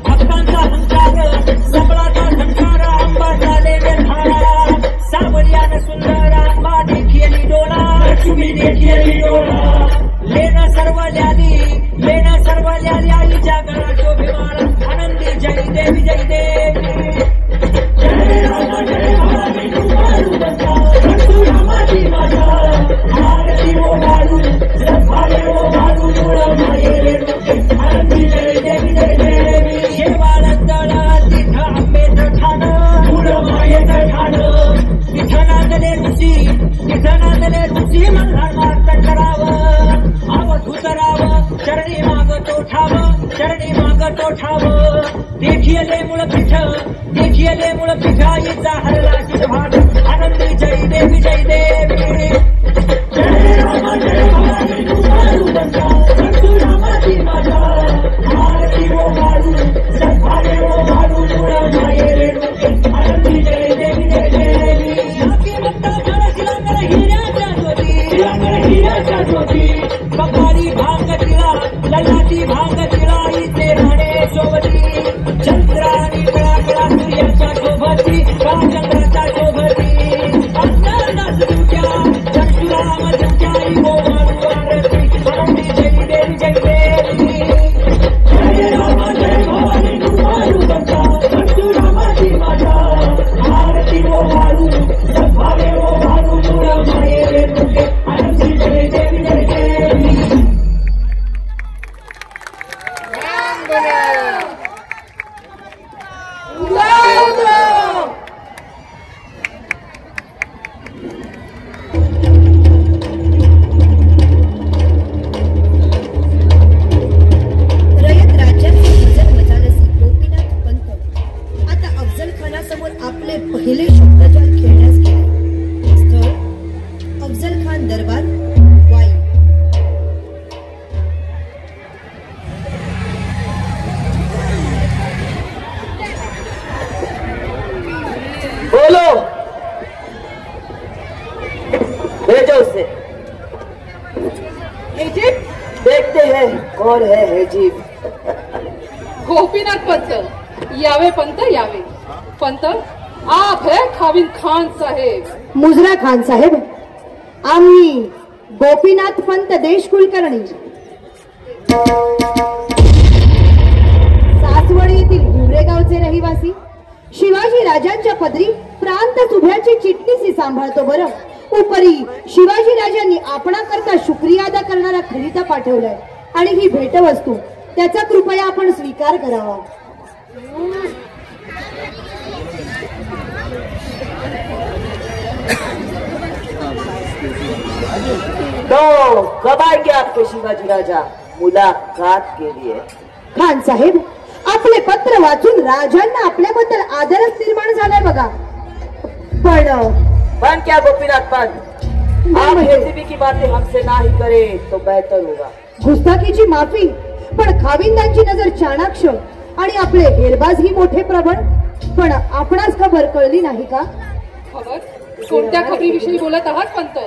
भक्तांचा संसार सबळाचा संसार आंबा झाले व्यथारा. सावल्यान सुंदर आंबा देखियली डोळा, लक्ष्मी देखियली डोळा. लेना सर्व ल्याली लेना सर्व ल्याली आईच्या गळा शोभिमाळ. आनंदी जय देवी जय देवी. जय राम जय भवानी तुझा परशुरामाची माझा आरती वो वाळू सद्भावे वो वाळू मूळ माये रेणुके. आनंदी जय देवी जय देवी. शेवाळं तळ तिथं आंबेचं ठाणं, मूळ मायेचं ठाणं. तिथं नांदले ऋषी तिथं नांदले ऋषी. मल्हार मार्तंड करावं अवधूत राव चरणी मागतो ठाव, चरणी मागतो ठाव. देखियले मूळ पीठ देखियले मूळ पिठाईचा हरला शिरभाग. आनंदी जय देवी जय देवी. जय राम जय भवानी तुझा परशुरामाची माझा आरती वो वाळू सद्भावे वो वाळू मूळ माये रेणुके. आनंदी जय देवी जय देवी. नाकी म्हणता खडशिलांगर हिऱ्याच्या ज्योती, हिऱ्याच्या ज्योती. कपाळी भांग तिळा ललाटी भांग तिळाईचे राणे शोभती. चंद्रानी कळा कळा सूर्याच्या शोभती, चंद्राच्या शोभती. अंतरनाथ तुझ्या परशुराम तुझ्याई वो वाळू आरती. आनंदी जय देवी जय देवी. जय राम जय भवानी तुझा परशुरामाची माझा आरती वो वाळू सद्भावे वो वाळू मूळ माये रेणुके. आनंदी जय देवी जय देवी. रयत राज्याचे भजन मजालसी गोपीनाथ पंत आता अफजल खानासमोर आपले पहिले शब्दजाल खेळण्यास गेले. स्थळ अफजल खान दरबार वाई. बोलो, भेजो उसे, देखते हैं कौन कौन है जी? गोपीनाथ पंत यावे, पंत यावे. पंत आप है खाविंद खान साहेब. मुजरा खान साहेब, आम्ही गोपीनाथ पंत देश कुलकर्णी, सासवड येथील हिवरे गावचे रहिवासी, शिवाजी राजांच्या पदरी प्रांत सुभ्याची चिटणीसी सांभाळतो. बरं, उपरी शिवाजी राजांनी आपणाकरता शुक्रिया अदा करणारा खलिता पाठवलाय आणि ही भेटवस्तू त्याचा कृपया आपण स्वीकार करावा. तो कब आएंगे आपके शिवाजी राजा मुलाकात के लिए? खान साहेब, आपले पत्र वाचून राजांना आपल्याबद्दल आदरच निर्माण झालाय बघा. पण क्या गोपीनाथ पंत, आप एसीबी की बातें हमसे ना ही करे तो बेहतर होगा. गुस्ताखीची माफी, पण खाविंदांची नजर चाणाक्ष आणि आपले हेरबाज ही मोठे प्रबळ. पण आपणास खबर कळली नाही का? खबर? कोणत्या खबरीविषयी बोलत आहात पंत?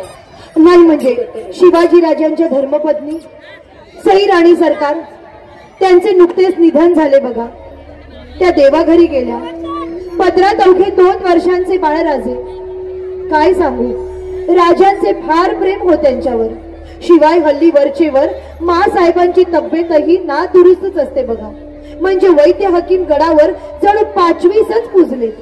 नाही म्हणजे शिवाजी राजांच्या धर्मपत्नी सई राणी सरकार, त्यांचे नुकतेच निधन झाले बघा. त्या देवाघरी गेल्या. पदरात अवघे 2 वर्षांचे बाळराजे. काय सांगू, राजांचे फार प्रेम हो त्यांच्यावर. शिवाय हल्ली वरचे वर मा साहेबांची तब्येतही ना दुरुस्तच असते बघा. म्हणजे वैद्य हकीम गडावर जणू 5वीच पुजलेत.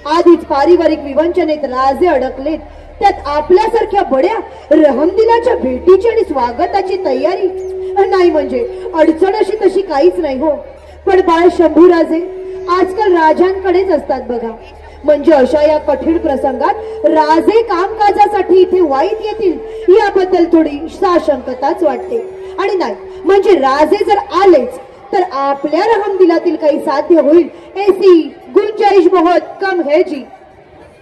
आधीच पारिवारिक विवंचनेत राजे अडकलेत, त्यात आपल्यासारख्या बड्या रहमदिलाच्या भेटीची आणि स्वागताची तयारी. नाही म्हणजे अडचण अशी तशी काहीच नाही हो. पण बाळ शंभूराजे आजकाल राजांकडेच असतात बघा. म्हणजे अशा या कठीण प्रसंगात राजे कामकाजासाठी इथे वाईट येतील याबद्दल थोडी साशंकताच वाटते. आणि नाही म्हणजे राजे जर आलेच तर आपल्या रहमदिलातील काही साध्य होईल ऐसी गुंजाइश बहुत कम है जी.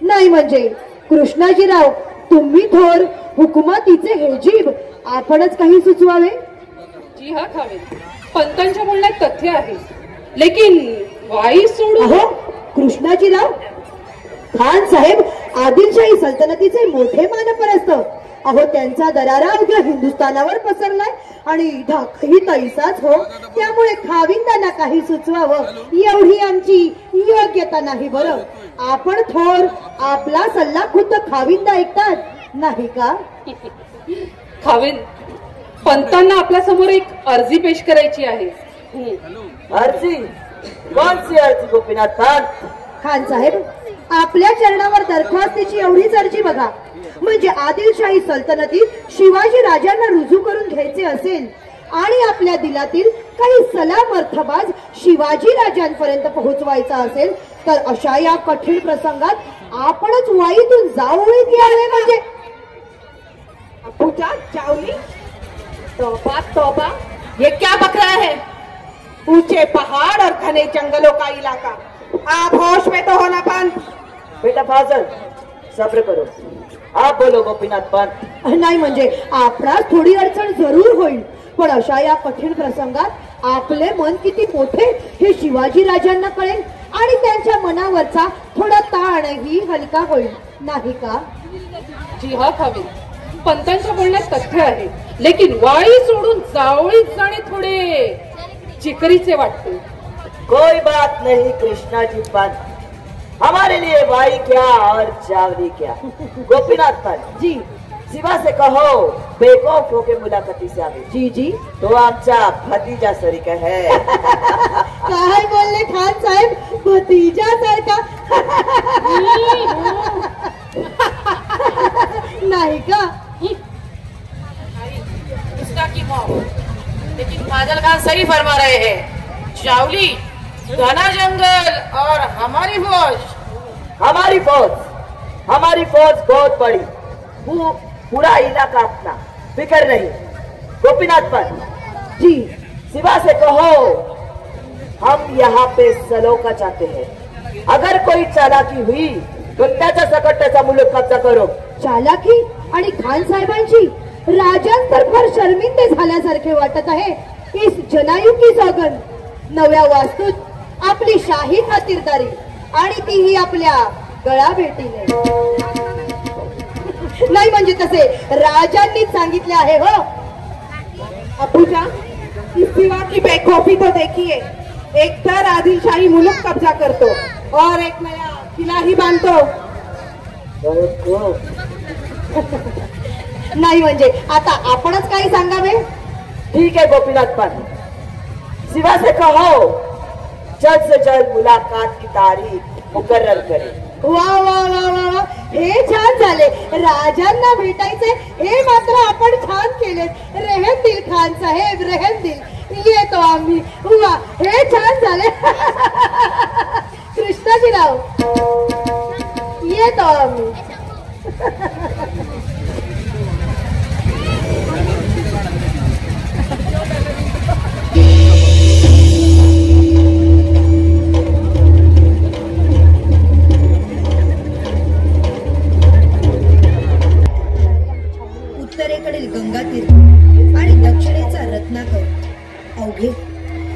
नाही म्हणजे कृष्णाजीराव, तुम्ही थोर हुकुमतीचे हेजीब, आपणच काही सुचवावे. जी हा खावे, पंतांच्या बोलण्यात तथ्य आहे, लेकिन वाई सोडून. अहो कृष्णाजीराव, खान साहेब आदिलशाही सल्तनतीचे मोठे मानपरस्त. अहो त्यांचा दरारा अवघ्या हिंदुस्थानावर पसरलाय आणि धाकही तैसाच हो. त्यामुळे खाविंदांना काही सुचवावं एवढी आमची योग्यता नाही. बरं, आपण थोर आपला सल्ला खुद्द खाविंदा ऐकतात नाही का? खाविंद, पंतांना आपल्या समोर एक अर्जी पेश करायची आहे. अर्जी? कौन सी अर्जी गोपीनाथ पंत? खान साहेब, आपल्या चरणावर दरख्वास्तीची एवढीच अर्जी बघा. म्हणजे आदिलशाही सल्तनतीत शिवाजी राजांना रुजू करून घ्यायचे असेल आणि आपल्या दिलातील काही सलाम अर्थबाज शिवाजी राजांपर्यंत पोहोचवायचा असेल तर अशा या कठीण प्रसंगात आपणच वाईतून जावळीत यावे. म्हणजे पूजा चावली, तौबा तौबा, ये क्या बक रहा है? ऊंचे पहाड़ और घने जंगलों का इलाका, आप होश में तो होना पंत. बेटा फाजल, सब्र करो. आप बोलो गोपीनाथ पंत. नाही म्हणजे आपणास थोडी अडचण जरूर होईल, पण अशा या कठीण प्रसंगात आपले मन किती मोठे हे शिवाजी राजांना कळेल आणि त्यांच्या मनावरचा थोडा ताणही हलका होईल नाही का? जी हा खावे, पंतांच्या बोलण्यात तथ्य आहे, लेकिन वाई सोडून जावळीत जाणे थोडे चिकरीचे वाटते. कोई बात नहीं कृष्णा जी पंत, हमारे लिए वाई क्या और चावली क्या. गोपीनाथ पंत जी, शिवा से कहो बेखौफ होके मुलाकाती से आवे. जी जी. तो आमचा भतीजा सरिका है. काय बोलले खान साहेब, भतीजा सारखा नाही का? उसका की मौत, लेकिन फाजल खान सही फरमा रहे हैं. चावली, घना जंगल और हमारी फौज बहुत बड़ी. पूरा इलाका अपना, फिक्र नहीं. गोपीनाथ पंत जी, शिवा से कहो हम यहाँ पे सलोका चाहते हैं. अगर कोई चालाकी हुई तो त्याच्या सकट त्याचा मुलूक कब्जा करो. चालाकी आणि खान साहेबांची राजांतर्फे शर्मिंदे झाल्यासारखे वाटत आहे. इस जनायू की सौगंध, नव्या वास्तूत आपली शाही खातिरदारी आणि तीही आपल्या गळा भेटीने. नाही म्हणजे तसे राजांनीच सांगितले आहे हो. अपूजा, इस सिवा की बेखौफी तो देखिए। एक तर आदिलशाही मुलुक कब्जा करतो और एक नया किला ही बांधतो। नाही म्हणजे आता आपणच काही सांगावे। ठीक है गोपीनाथ पंत, शिवा से कहो जल्द से जल्द मुलाकात की तारीख मुकर्रर करे। वा वा वा वा, हे छान झाले। राजांना भेटायचे हे मात्र आपण छान केले। रहमदिल खान साहेब, रहमदिल, येतो आम्ही। वा, हे छान झाले। कृष्णाजीराव, येतो आम्ही। उत्तरेकडील गंगातीर आणि दक्षिणेचा रत्नाकर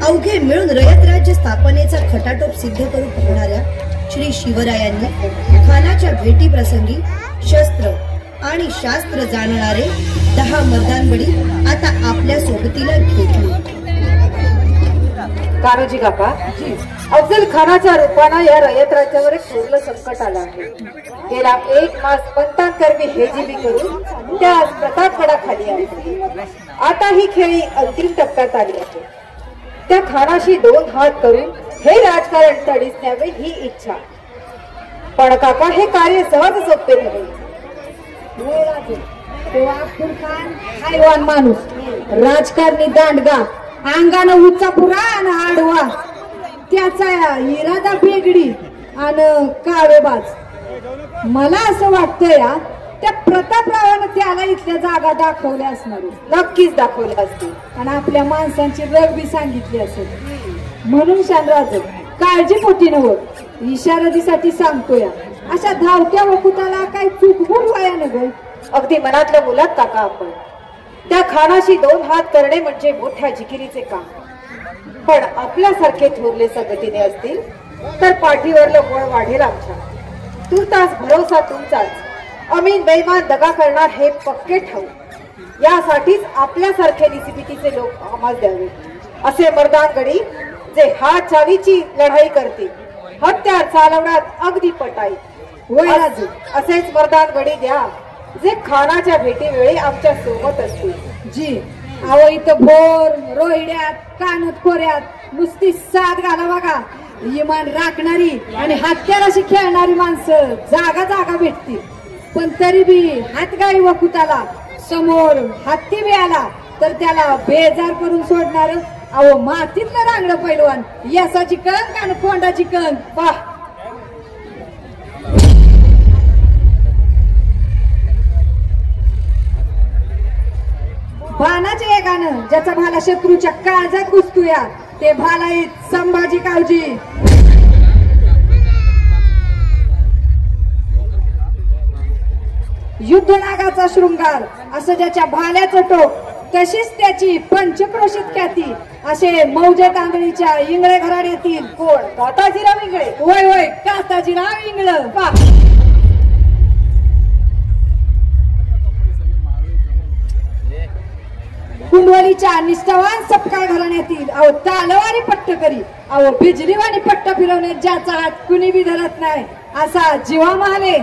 अवघे मिळून रयत राज्य स्थापनेचा खटाटोप सिद्ध करून पाहणाऱ्या श्री शिवरायांनी खानाच्या भेटी प्रसंगी शस्त्र आणि शास्त्र जाणणारे 10 मर्दानगडी आता आपल्या सोबतीला घेतले। कान्होजी काका, अफजल खानाच्या रूपानं या रयत राज्यावर एक थोरलं संकट आलं आहे। गेला 1 मास पंतांकरवी हेजिबी करून त्या प्रतापगडाखाली आहे। आता ही खेळी अंतिम टप्प्यात आली आहे। त्या खानाशी 2 हात करून हे राजकारण तडीस न्यावे ही इच्छा। पण काका, हे कार्य सहज सोपे नव्हे। अब्दुल खान हैवान माणूस, राजकारणी दांडगा, अंगानं उच्चा पुरा आणि आडवा, त्याचा इरादा बेगडी आणि कावेबाज। मला असं वाटतं या त्या प्रतापरावानं त्याला इथल्या जागा दाखवल्या असणार। नक्कीच दाखवल्या असतील आणि आपल्या माणसांची रगबी सांगितली असेल। म्हणून शानराज काळजीपोटी नव्ह, इशारदीसाठी सांगतोय। अशा धावत्या वकुताला काही चूकभूल व्हाया नव्हे। अगदी मनातल्या मुलात काका, आपण त्या खानाशी 2 हात करणे म्हणजे मोठ्या जिकिरीचे काम। पण आपल्यासारखे थोरले संगतीने असतील तर पाठीवरलं बळ वाढेल आमच्या। तुर्तास भरोसा तुमचाच, अमीन बेईमान दगा करणार हे पक्के ठाऊक। यासाठीच आपल्यासारखे निसिपितीचे लोक आम्हाला द्यावे। असे मर्दानगडी जे हात चावीची लढाई करतील, हत्यार चालवण्यात अगदी पटाई। असेच मर्दानगडी द्या जे खानाच्या भेटीवेळी आमच्या सोबत असतील। जी, अहो इथं भोर रोहिड्यात कानत खोऱ्यात नुसती साथ घाला बघा। इमान राखणारी आणि हत्याराशी खेळणारी माणसं जागा जागा भेटतील। पण तरी बी हातगाडी वकुताला समोर हत्ती बी आला तर त्याला बेजार करून सोडणार। अहो मातीतलं रांगड पैलवान, यासाची कण कान कोंडाची कण। वाह, भानाचे एकानं ज्याचा भाला शत्रूच्या काळजात घुसतोया ते भालाईत संभाजी कावजी। युद्धनागाचा शृंगार असं ज्याच्या भाल्याचं टोक, तशीच त्याची पंचक्रोशीत ख्याती असे मौजे तांदळीच्या इंगळे घराण्यातील कोण? काताजीराव इंगळे। होय होय, काताजीराव इंगळे। कुंडवलीच्या निष्ठावान सपकाळ घराण्यातील अहो तालवारी पट्टकरी, अहो बिजलीवाणी पट्ट फिरवण्यात ज्याचा हात कुणी बी धरत नाही असा जीवा माले।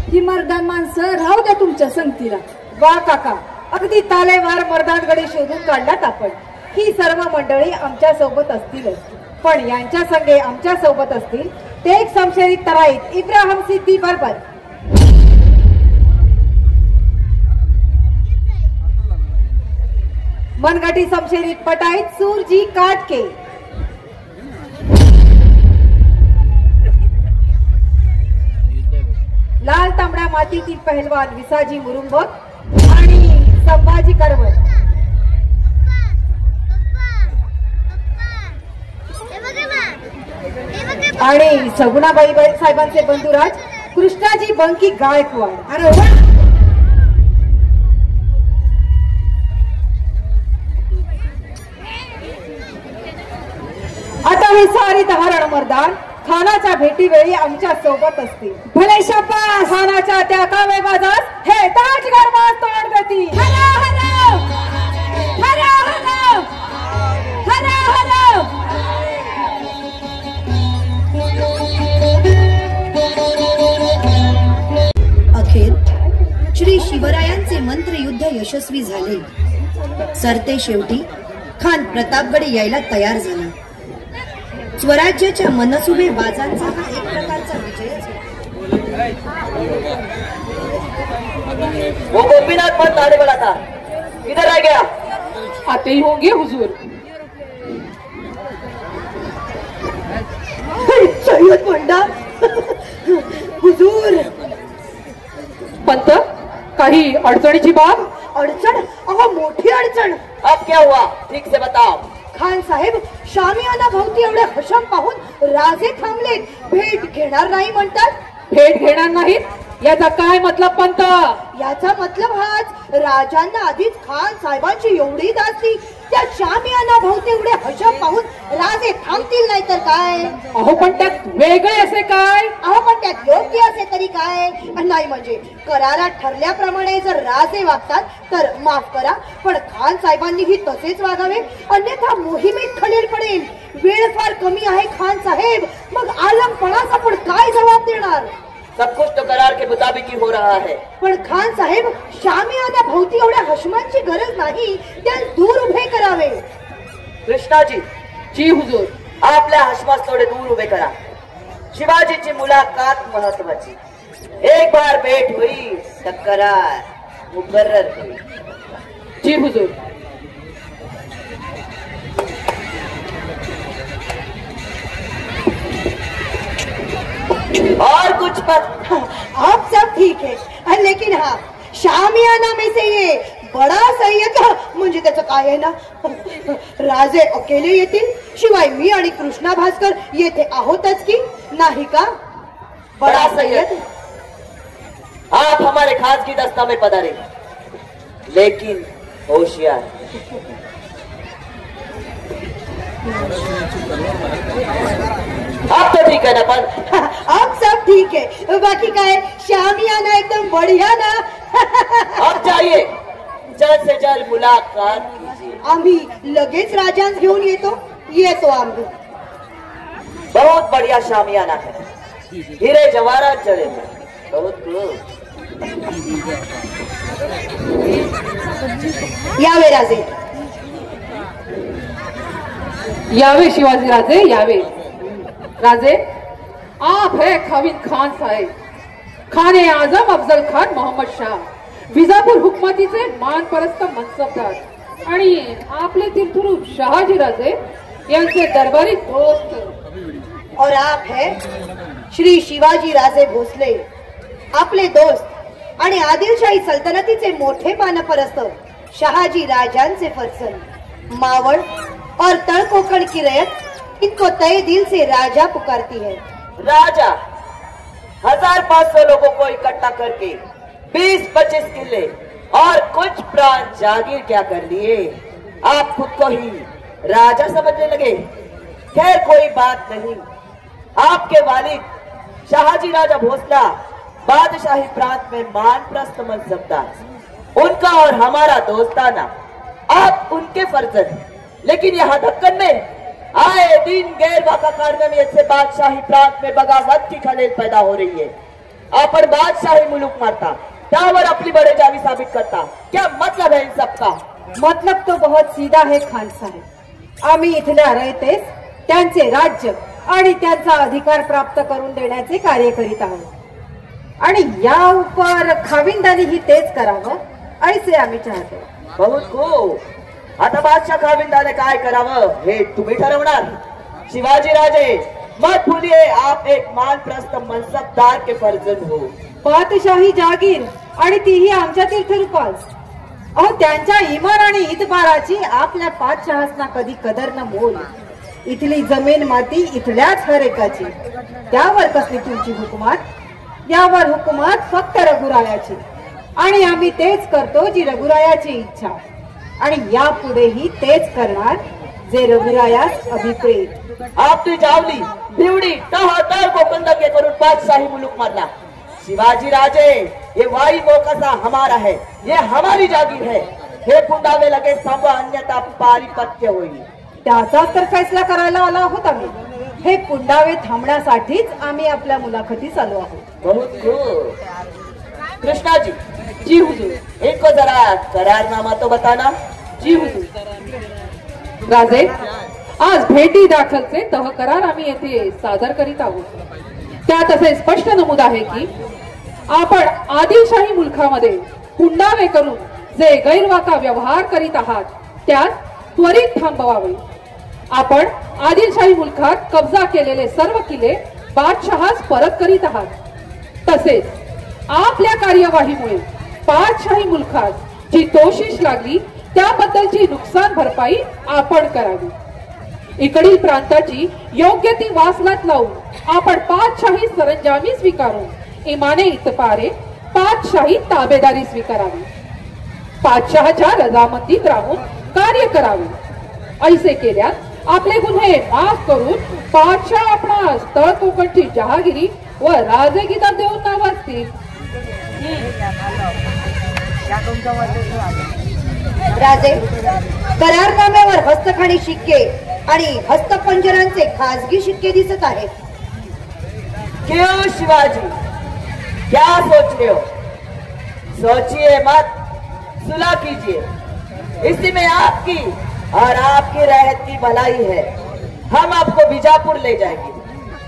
ही मर्दान माणसं राहू द्या तुमच्या संगतीला। वा काका, अगदी तालेवार मर्दानगडी शोधून काढलात आपण। ही सर्व मंडळी आमच्या सोबत असतीलच, पण यांच्या संगे आमच्या सोबत असतील ते एक समशेरीत तराईत इब्राहिम सिद्धी बरोबर। मनगटी समशेरीत पटाईत सूरजी काटके। लाल तांबड्या मातीतील पहलवान विसाजी मुरुंबक आणि संभाजी करवत। आणि सगुणाबाई साहेबांचे बंधुराज कृष्णाजी बंकी गायकवाड। अरे वा, आता हे सारी 10 रणमर्दान खानाच्या भेटीवेळी आमच्या सोबत असतील. भले शाबास, खानाच्या त्या कावे बाजात हे ताज गरबा तोड देती. हरा हरा हरा हरा हरा हरा. अखेर श्री शिवरायांचे मंत्रयुद्ध यशस्वी झाले. सरते शेवटी खान प्रतापगड यायला तयार झाला. स्वराज्याच्या मनसुबे बाजांचा हा एक प्रकारचा विजयच. वो गोपीनाथ मत आने वाला था, किधर रह गया? आते ही होंगे हुजूर. सय्यद पंडा हुजूर. पंत, काही अडचणीची बाब? अडचण? अहो मोठी अडचण. अब क्या हुआ, ठीक से बताओ. खान साहेब शामियाना भोवती एवढे हशम पाहून राजे थांबले. भेट घेणार नाही म्हणतात. भेट घेणार नाहीत याचा काय मतलब पंत? याचा मतलब हाच, राजांना आधीच खान साहेबांची एवढी दास्ती, त्या शामियाना भोवती एवढे हशम पाहून राजे थांबतील नाही तर काय. अहो पण त्यात वेगळे असे काय? अहो पण त्यात योग्य असे तरी काय? नाही म्हणजे करारात ठरल्याप्रमाणे जर राजे वागतात तर माफ करा, पण खान साहेबांनीही तसेच वागावे, अन्यथा मोहिमेत खलेल पडेल. वेळ फार कमी आहे खान साहेब, मग आलमपणाचा पण काय जबाब देणार? सब कुछ तो करार के मुताबिक ही हो रहा है. पण खान साहेब शामियाना भोवती एवढ्या हशमांची गरज नाही, त्यास दूर उभे करावे. कृष्णाजी. जी हुजूर. आपल्या हशमास थोडे दूर उभे करा. शिवाजीची मुलाकात महत्वाची. एक बार भेट हुई तर करार मुकर्रर हुई. जी हुजूर. और कुछ पर? आप सब ठीक है, लेकिन हाँ शामियाना में से ये बडा सय्यद म्हणजे त्याचं काय आहे ना, राजे अकेले येतील, शिवाय मी आणि कृष्णा भास्कर येथे आहोतच की नाही का? बड़ा सय्यद, आप हमारे खासगी दस्ता में पधारे, लेकिन होशियार. आप तो ठीक है ना? पर आप सब ठीक है, बाकी काय शामियाना एकदम बढ़िया ना. अब जाइए, जल्द से जल्द मुलाकात कीजिए. आम्ही लगेच राजांस घेऊन येतो आम्ही. बहुत बढ़िया शामियाना है, हीरे जवाहरात जड़े हैं, बहुत खूब. यावे राजे. यावे शिवाजी राजे यावे. राजे, आप है खाविद खान साहेब, खाने आजम अफजल खान मोहम्मद शाह, विजापूर हुकमतीचे मानपरस्त मनसबदार आणि आपले तीर्थरूप शहाजी राजे यांचे दरबारी दोस्त. और आप है श्री शिवाजी राजे भोसले, आपले दोस्त आणि आदिलशाही सल्तनतीचे मोठे मानपरस्त शहाजी राजांचे फरसन. मावळ और तळ कोकण की रयत इनको तय दिल से राजा पुकारती है. राजा 1500 लोगों को इकट्ठा करके 20-25 किले और कुछ प्रांत जागीर क्या कर लिए, आप खुद को ही राजा समझने लगे. खैर कोई बात नहीं, आपके वालिद शहाजी राजा भोसला बादशाही प्रांत में मानप्रस्थ मनसबदार, उनका और हमारा दोस्ताना, आप उनके फर्जंद. लेकिन यहाँ दक्कन में आए दिन गैर वाका कारनामे से बादशाही प्रांत में बगावत की खलेल पैदा हो रही है. आपण बादशाही मुलुक मारता, त्यावर आपली बड़ेजावी साबित करता, क्या मतलब है इन सबका? मतलब तो बहुत सीधा है खान साहेब. आम्ही इथल्या रयतेस त्यांचे राज्य आणि त्यांचा अधिकार प्राप्त करून देण्याचे कार्य करीत आहोत, आणि या उपर खाविंदानीही तेच करावं ऐसे आम्ही चाहतो. बहुत खूप. आता बादशाह खाविंदाने काय करावं हे तुम्ही ठरवणार. शिवाजी राजे, मत भूलिए आप एक मानप्रस्थ मनसबदार के फर्जंद हो. बादशाही जागीर आणि तीही आमच्या तीर्थरूपास. अहो त्यांच्या इमान आणि इतबाराची आपल्या पादशहासना कधी कदर न मोल. इथली जमीन माती इथल्याच हर एकाची, त्यावर कसली तुमची हुकुमात? यावर हुकुमात फक्त रघुरायाची, आणि आम्ही तेच करतो जी रघुरायाची इच्छा, आणि यापुढेही तेच करणार जे रघुरायास अभिप्रेत. आपली जावली भिवडी तह कोकण दंगे करून बादशाही मुलुक मारला। शिवाजी राजे ये वाई मोकासा हमारा है, ये हमारी जागीर है। हे पुंडावे लगे थांबवा अन्यथा पारिपत्य होईल। त्याचाच तर फैसला करायला आलो आहोत आम्ही। हे पुंडावे थांबण्यासाठीच आम्ही आपल्या मुलाखतीस आलो आहोत। बहुत खूब। कृष्णा जी। जी हुजूर। इनको जरा करारनामा तो बताना। जी हुजूर। राजे, आज भेटी दाखलचे तह करार आम्ही येथे सादर करीत आहोत। त्यात असे स्पष्ट नमूद आहे की आपण आदिलशाही मुलखामध्ये पुंडावे करून जे गैरवाका व्यवहार करीत आहात त्यात त्वरित थांबवावे। आपण आदिलशाही मुलखात कब्जा केलेले सर्व किल्ले बादशहास परत करीत आहात। तसेच आपल्या कार्यवाहीमुळे बादशाही मुलखास जी तोशिष लागली त्याबद्दलची नुकसान भरपाई आपण करावी। इकडील प्रांताची योग्य ती वासनात लावून आपण पादशाही सरंजामी स्वीकारून इमाने इतपारे पादशाही ताबेदारी स्वीकारावी। पादशहाच्या रजामंदीत राहून कार्य करावे। ऐसे केल्यास आपले गुन्हे माफ करून पादशाह आपणास तळ कोकणची जहागिरी व राजगिदा देऊन नावाजतील। राजे, करारनाम्यावर हस्तखानी शिक्के आणि हस्तपंजरांचे खासगी शिक्के दिसत आहेत। क्यों शिवाजी, क्या सोच रहे हो? सोचिए मत, सुलह कीजिए। इसी में आपकी और आपकी रहत की भलाई है। हम आपको बीजापुर ले जाएंगे,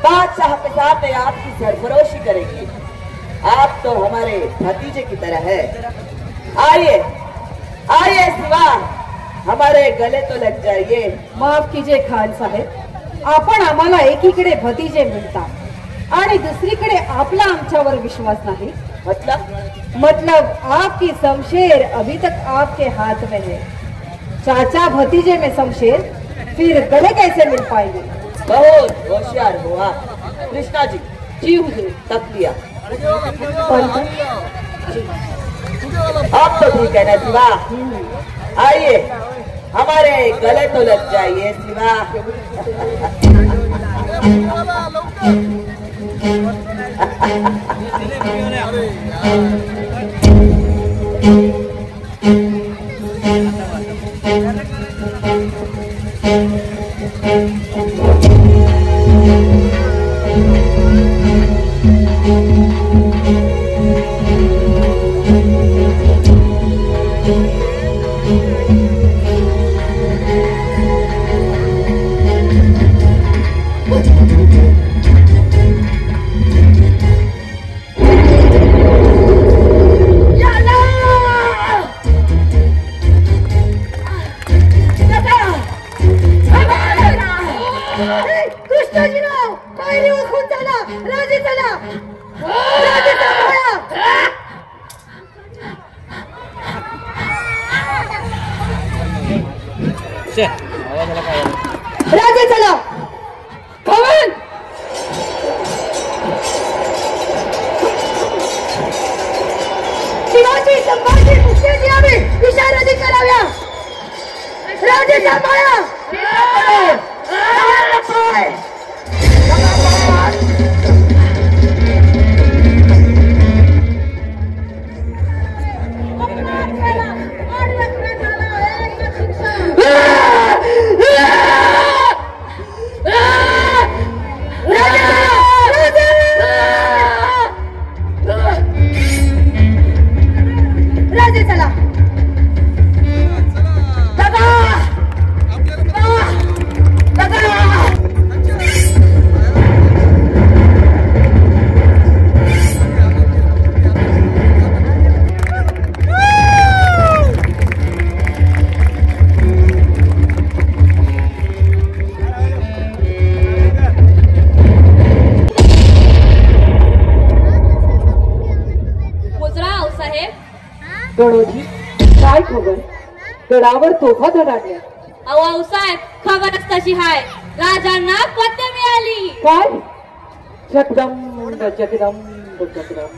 बादशाह के सामने आपकी सरफरोशी करेंगे। आप तो हमारे भतीजे की तरह है। आइए आइए शिवा, हमारे गले तो लग जाइए। माफ कीजिए खान साहेब, आपण आम्हाला एकीकडे भतीजे म्हणतात आणि दुसरीकडे आपला आमच्यावर विश्वास नाही। मतलब आपकी शमशेर अभी तक आपके हाथ में है। चाचा भतीजे में शमशेर, फिर गले कैसे मिल पाएंगे? बहुत होशियार हो आप। कृष्णा जी। जी हुजूर। तक लिया। अब तो ठीक है ना शिवा? आइए हमारे गले तो लग जाइए शिवा। राजे चला। खवन शिवाजी संभाजी मुक्ती द्यावी, इशारा कराव्या। राजे सांभाळा। राजे चला। गणोजी, काय खबर? गडावर तोफा धडाडल्या। अहो साहेब, खबरच कशी हाय? राजांना पत्ते मिळाली। काय? जगदंब जगदंब जगदंब।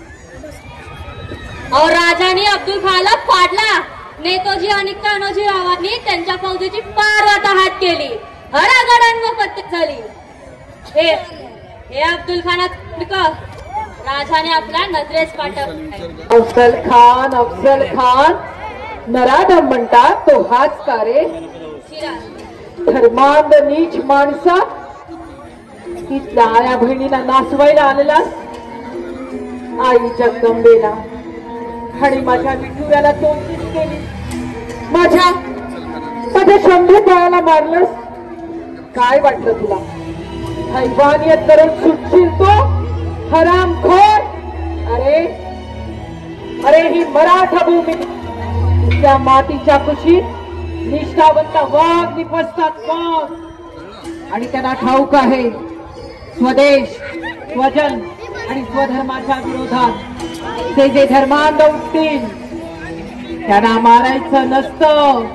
अहो राजाने अब्दुल खानला फाडला। नेताजी आणि कान्होजी रावांनी त्यांच्या फौजेची पार वाटाघाट केली। घडाघडांवर पत्ते झाली. हे अब्दुल खानात राजाने आपला नजरेस पाठवला. अफजल खान नराधम म्हणतात तो हाच का रे? धर्मांध नीच माणसा, तिथल्या आया बहिणीला नाचवायला आलेला, आई जगदंबेला आणि माझ्या विठुऱ्याला तोंडीच केली. माझ्या शंभू बाळाला मारलंस. काय वाटलं तुला? हैवानियत करून सुटशील तो हरामखोर? अरे ही मराठा भूमी, त्या मातीच्या कुशीत निष्ठावंत वाघ निपजतात वाघ. आणि त्यांना ठाऊक आहे स्वदेश, स्वजन आणि स्वधर्माच्या विरोधात जे धर्मांध उठतील त्यांना मारायचं नसतं,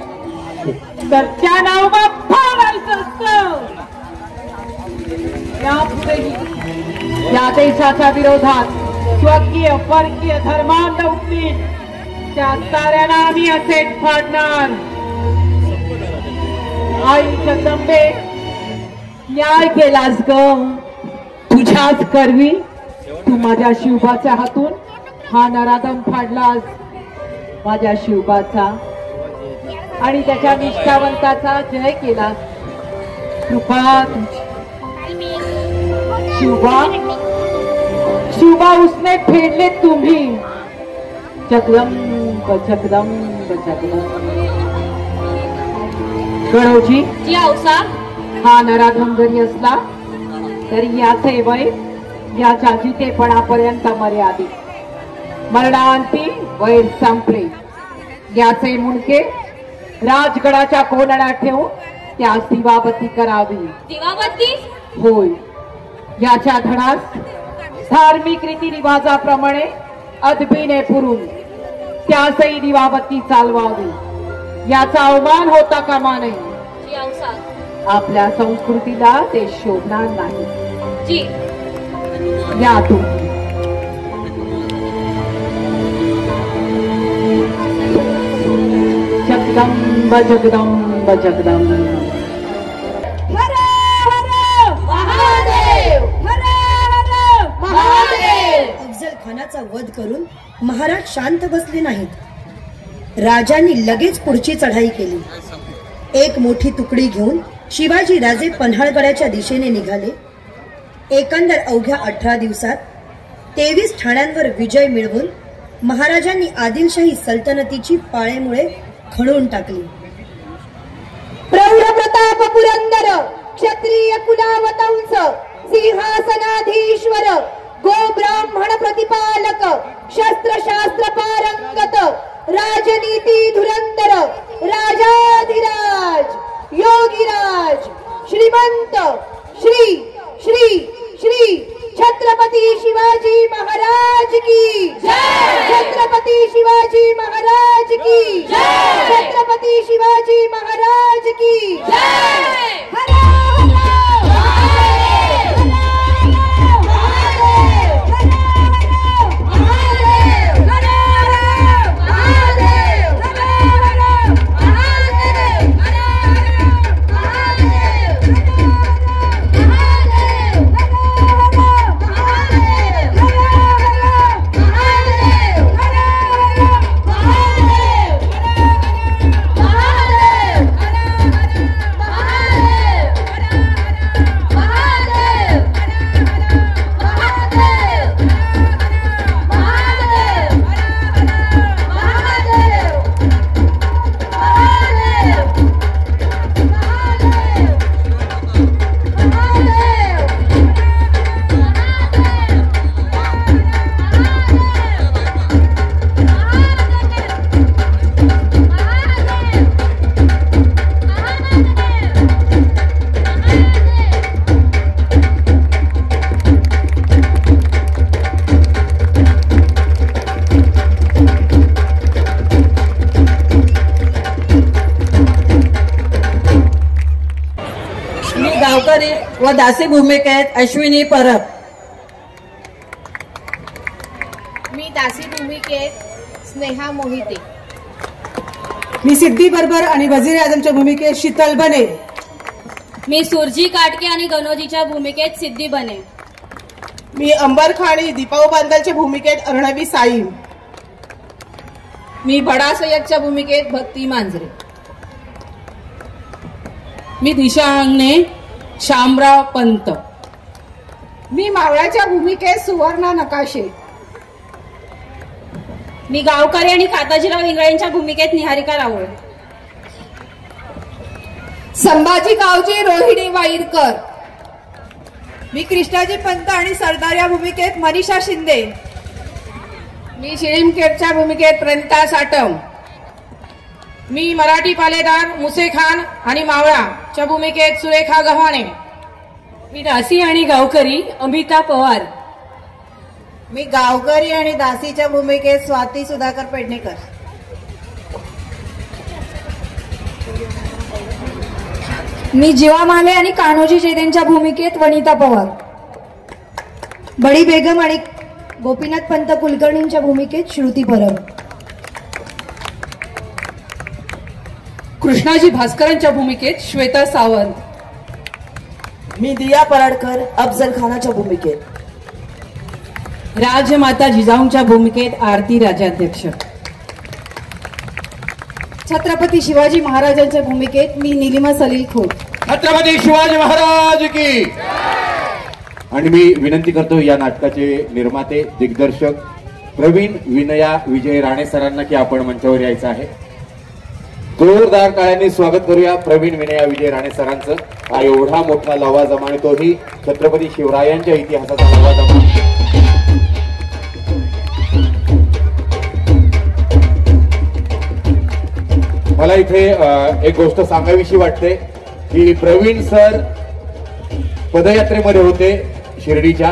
तर त्यांना उभा फाडायचं असतं. यापुढेही या देशाच्या विरोधात स्वकीय परकीय धर्मांध उठतील त्या साऱ्यांना आम्ही असेच फाडणार. आई जगदंबे, न्याय केलास ग तुझ्याच करवी. तू माझ्या शिवबाच्या हातून हा नराधम फाडलास, माझ्या शिवबाचा आणि त्याच्या निष्ठावंताचा जय केलास. कृपा तुझी. शिवबा उसने फेडले तुम्ही. जगदंब जगदंब जगदंब. गणोजी, हा नराधम जरी असला तरी याचे वय याच्या जितेपणापर्यंत मर्यादित. मरणांती वैर संपले. याचे मुंडके राजगडाच्या कोणाला ठेवून त्यास दिवाबत्ती करावी. दिवाबत्ती? होय. याच्या धडास धार्मिक रीतिरिवाजाप्रमाणे अदबीने पुरून त्यासही दिवाबत्ती चालवावी. याचा अवमान होता कामा नये. आपल्या संस्कृतीला ते शोभणार नाही. या तुम्ही. जगदंब जगदंब जगदंब. अफजल खानाचा वध करून महाराज शांत बसले नाहीत. राजांनी लगेच पुढची चढाई केली. एक मोठी तुकडी घेऊन शिवाजी राजे पन्हाळगडाच्या दिशेने निघाले. एकंदर अवघ्या 18 दिवसात 23 ठाण्यांवर विजय मिळवून महाराजांनी आदिलशाही सल्तनतीची पाळेमुळे खणून टाकली. प्रौढ प्रताप पुरंदर क्षत्रिय कुलावतंस सिंहासनाधीश्वर गो ब्राह्मण प्रतिपालक शस्त्र शास्त्र पारंगत राजनीती धुरंधर राजाधिराज योगीराज श्रीमंत श्री श्री श्री छत्रपती शिवाजी महाराज की जय. छत्रपती शिवाजी महाराज की जय. छत्रपती शिवाजी महाराज की जय. हरा व दासी भूमिकेत अश्विनी परब. मी दासी भूमिकेत स्नेहा मोहिते. मी सिद्धी बर्बर आणि वजीर आजमच्या भूमिकेत शीतल बने. मी सुरजी काटके आणि गणोजीच्या भूमिकेत सिद्धी बने. मी अंबर खाणी दीपाऊ बांदलच्या भूमिकेत अर्णवी साईम. मी बडा सय्यदच्या भूमिकेत भक्ती मांजरे. मी दिशा अंगणे शामराव पंत. मी मावळ्याच्या भूमिकेत सुवर्णा नकाशे. मी गावकरी आणि काताजीराव इंगळेंच्या भूमिकेत निहारिका रावळे. संभाजी गावजी रोहिणी वाईरकर. मी कृष्णाजी पंत आणि सरदार या भूमिकेत मनीषा शिंदे. मी शिरीमखेडच्या भूमिकेत प्रणिता साटम. मी मराठी पालेदार मुसे खान आणि मावळाच्या भूमिकेत सुरेखा गव्हाणे. मी दासी आणि गावकरी अमिता पवार. मी गावकरी आणि दासीच्या भूमिकेत स्वाती सुधाकर पेडणेकर. मी जीवा माले आणि कान्होजी जेदेंच्या भूमिकेत वनिता पवार. बडी बेगम आणि गोपीनाथ पंत कुलकर्णींच्या भूमिकेत श्रुती परब. कृष्णाजी भास्करांच्या भूमिकेत श्वेता सावंत. मी दिया पराडकर अफजल खानाच्या भूमिकेत. राजमाता जिजाऊंच्या भूमिकेत आरती राजाध्यक्ष. छत्रपती शिवाजी महाराजांच्या भूमिकेत मी निलिमा सलील खोत. छत्रपती शिवाजी महाराज की. आणि मी विनंती करतो या नाटकाचे निर्माते दिग्दर्शक प्रवीण विनया विजय राणे सरांना की आपण मंचावर यायचं आहे. जोरदार टाळ्यांनी स्वागत करूया प्रवीण विनया विजय राणे सरांचं. हा एवढा मोठा लवाजमा आणि तोही छत्रपती शिवरायांच्या इतिहासाचा लवाजमा. मला इथे एक गोष्ट सांगावीशी वाटते की प्रवीण सर पदयात्रेमध्ये होते शिर्डीच्या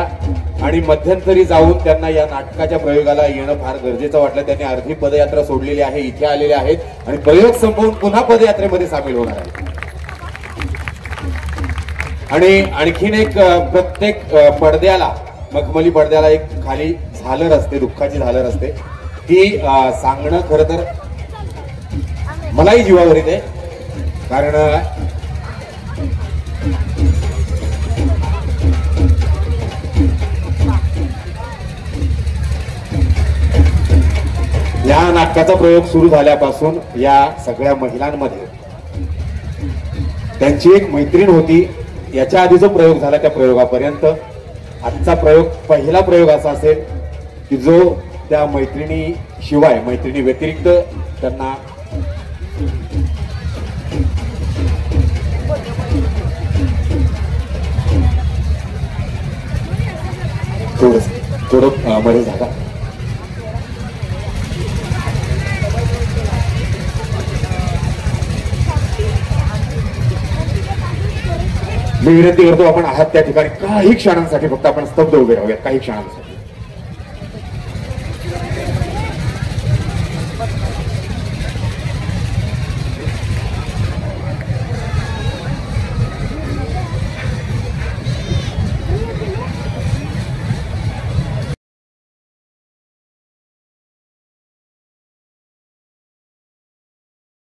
आणि मध्यंतरी जाऊन त्यांना या नाटकाच्या प्रयोगाला येणं फार गरजेचं वाटलं. त्यांनी अर्धी पदयात्रा सोडलेली आहे, इथे आलेले आहेत आणि प्रयोग संपवून पुन्हा पदयात्रेमध्ये सामील होणार आहेत. आणि आणखीन एक प्रत्येक पडद्याला मखमली पडद्याला एक खाली झालर असते, दुःखाची झालर असते. ती सांगणं खरं तर मलाही जीवावर येते कारण या नाटकाचा प्रयोग सुरू झाल्यापासून या सगळ्या महिलांमध्ये त्यांची एक मैत्रीण होती. याच्या आधी जो प्रयोग झाला त्या प्रयोगापर्यंत आजचा प्रयोग पहिला प्रयोग असा असेल की जो त्या मैत्रिणी शिवाय मैत्रिणी व्यतिरिक्त त्यांना थोडं मध्ये झाला. मी विनंती करतो आपण आहात त्या ठिकाणी काही क्षणांसाठी फक्त आपण स्तब्ध उभे राहूयात काही क्षणांसाठी.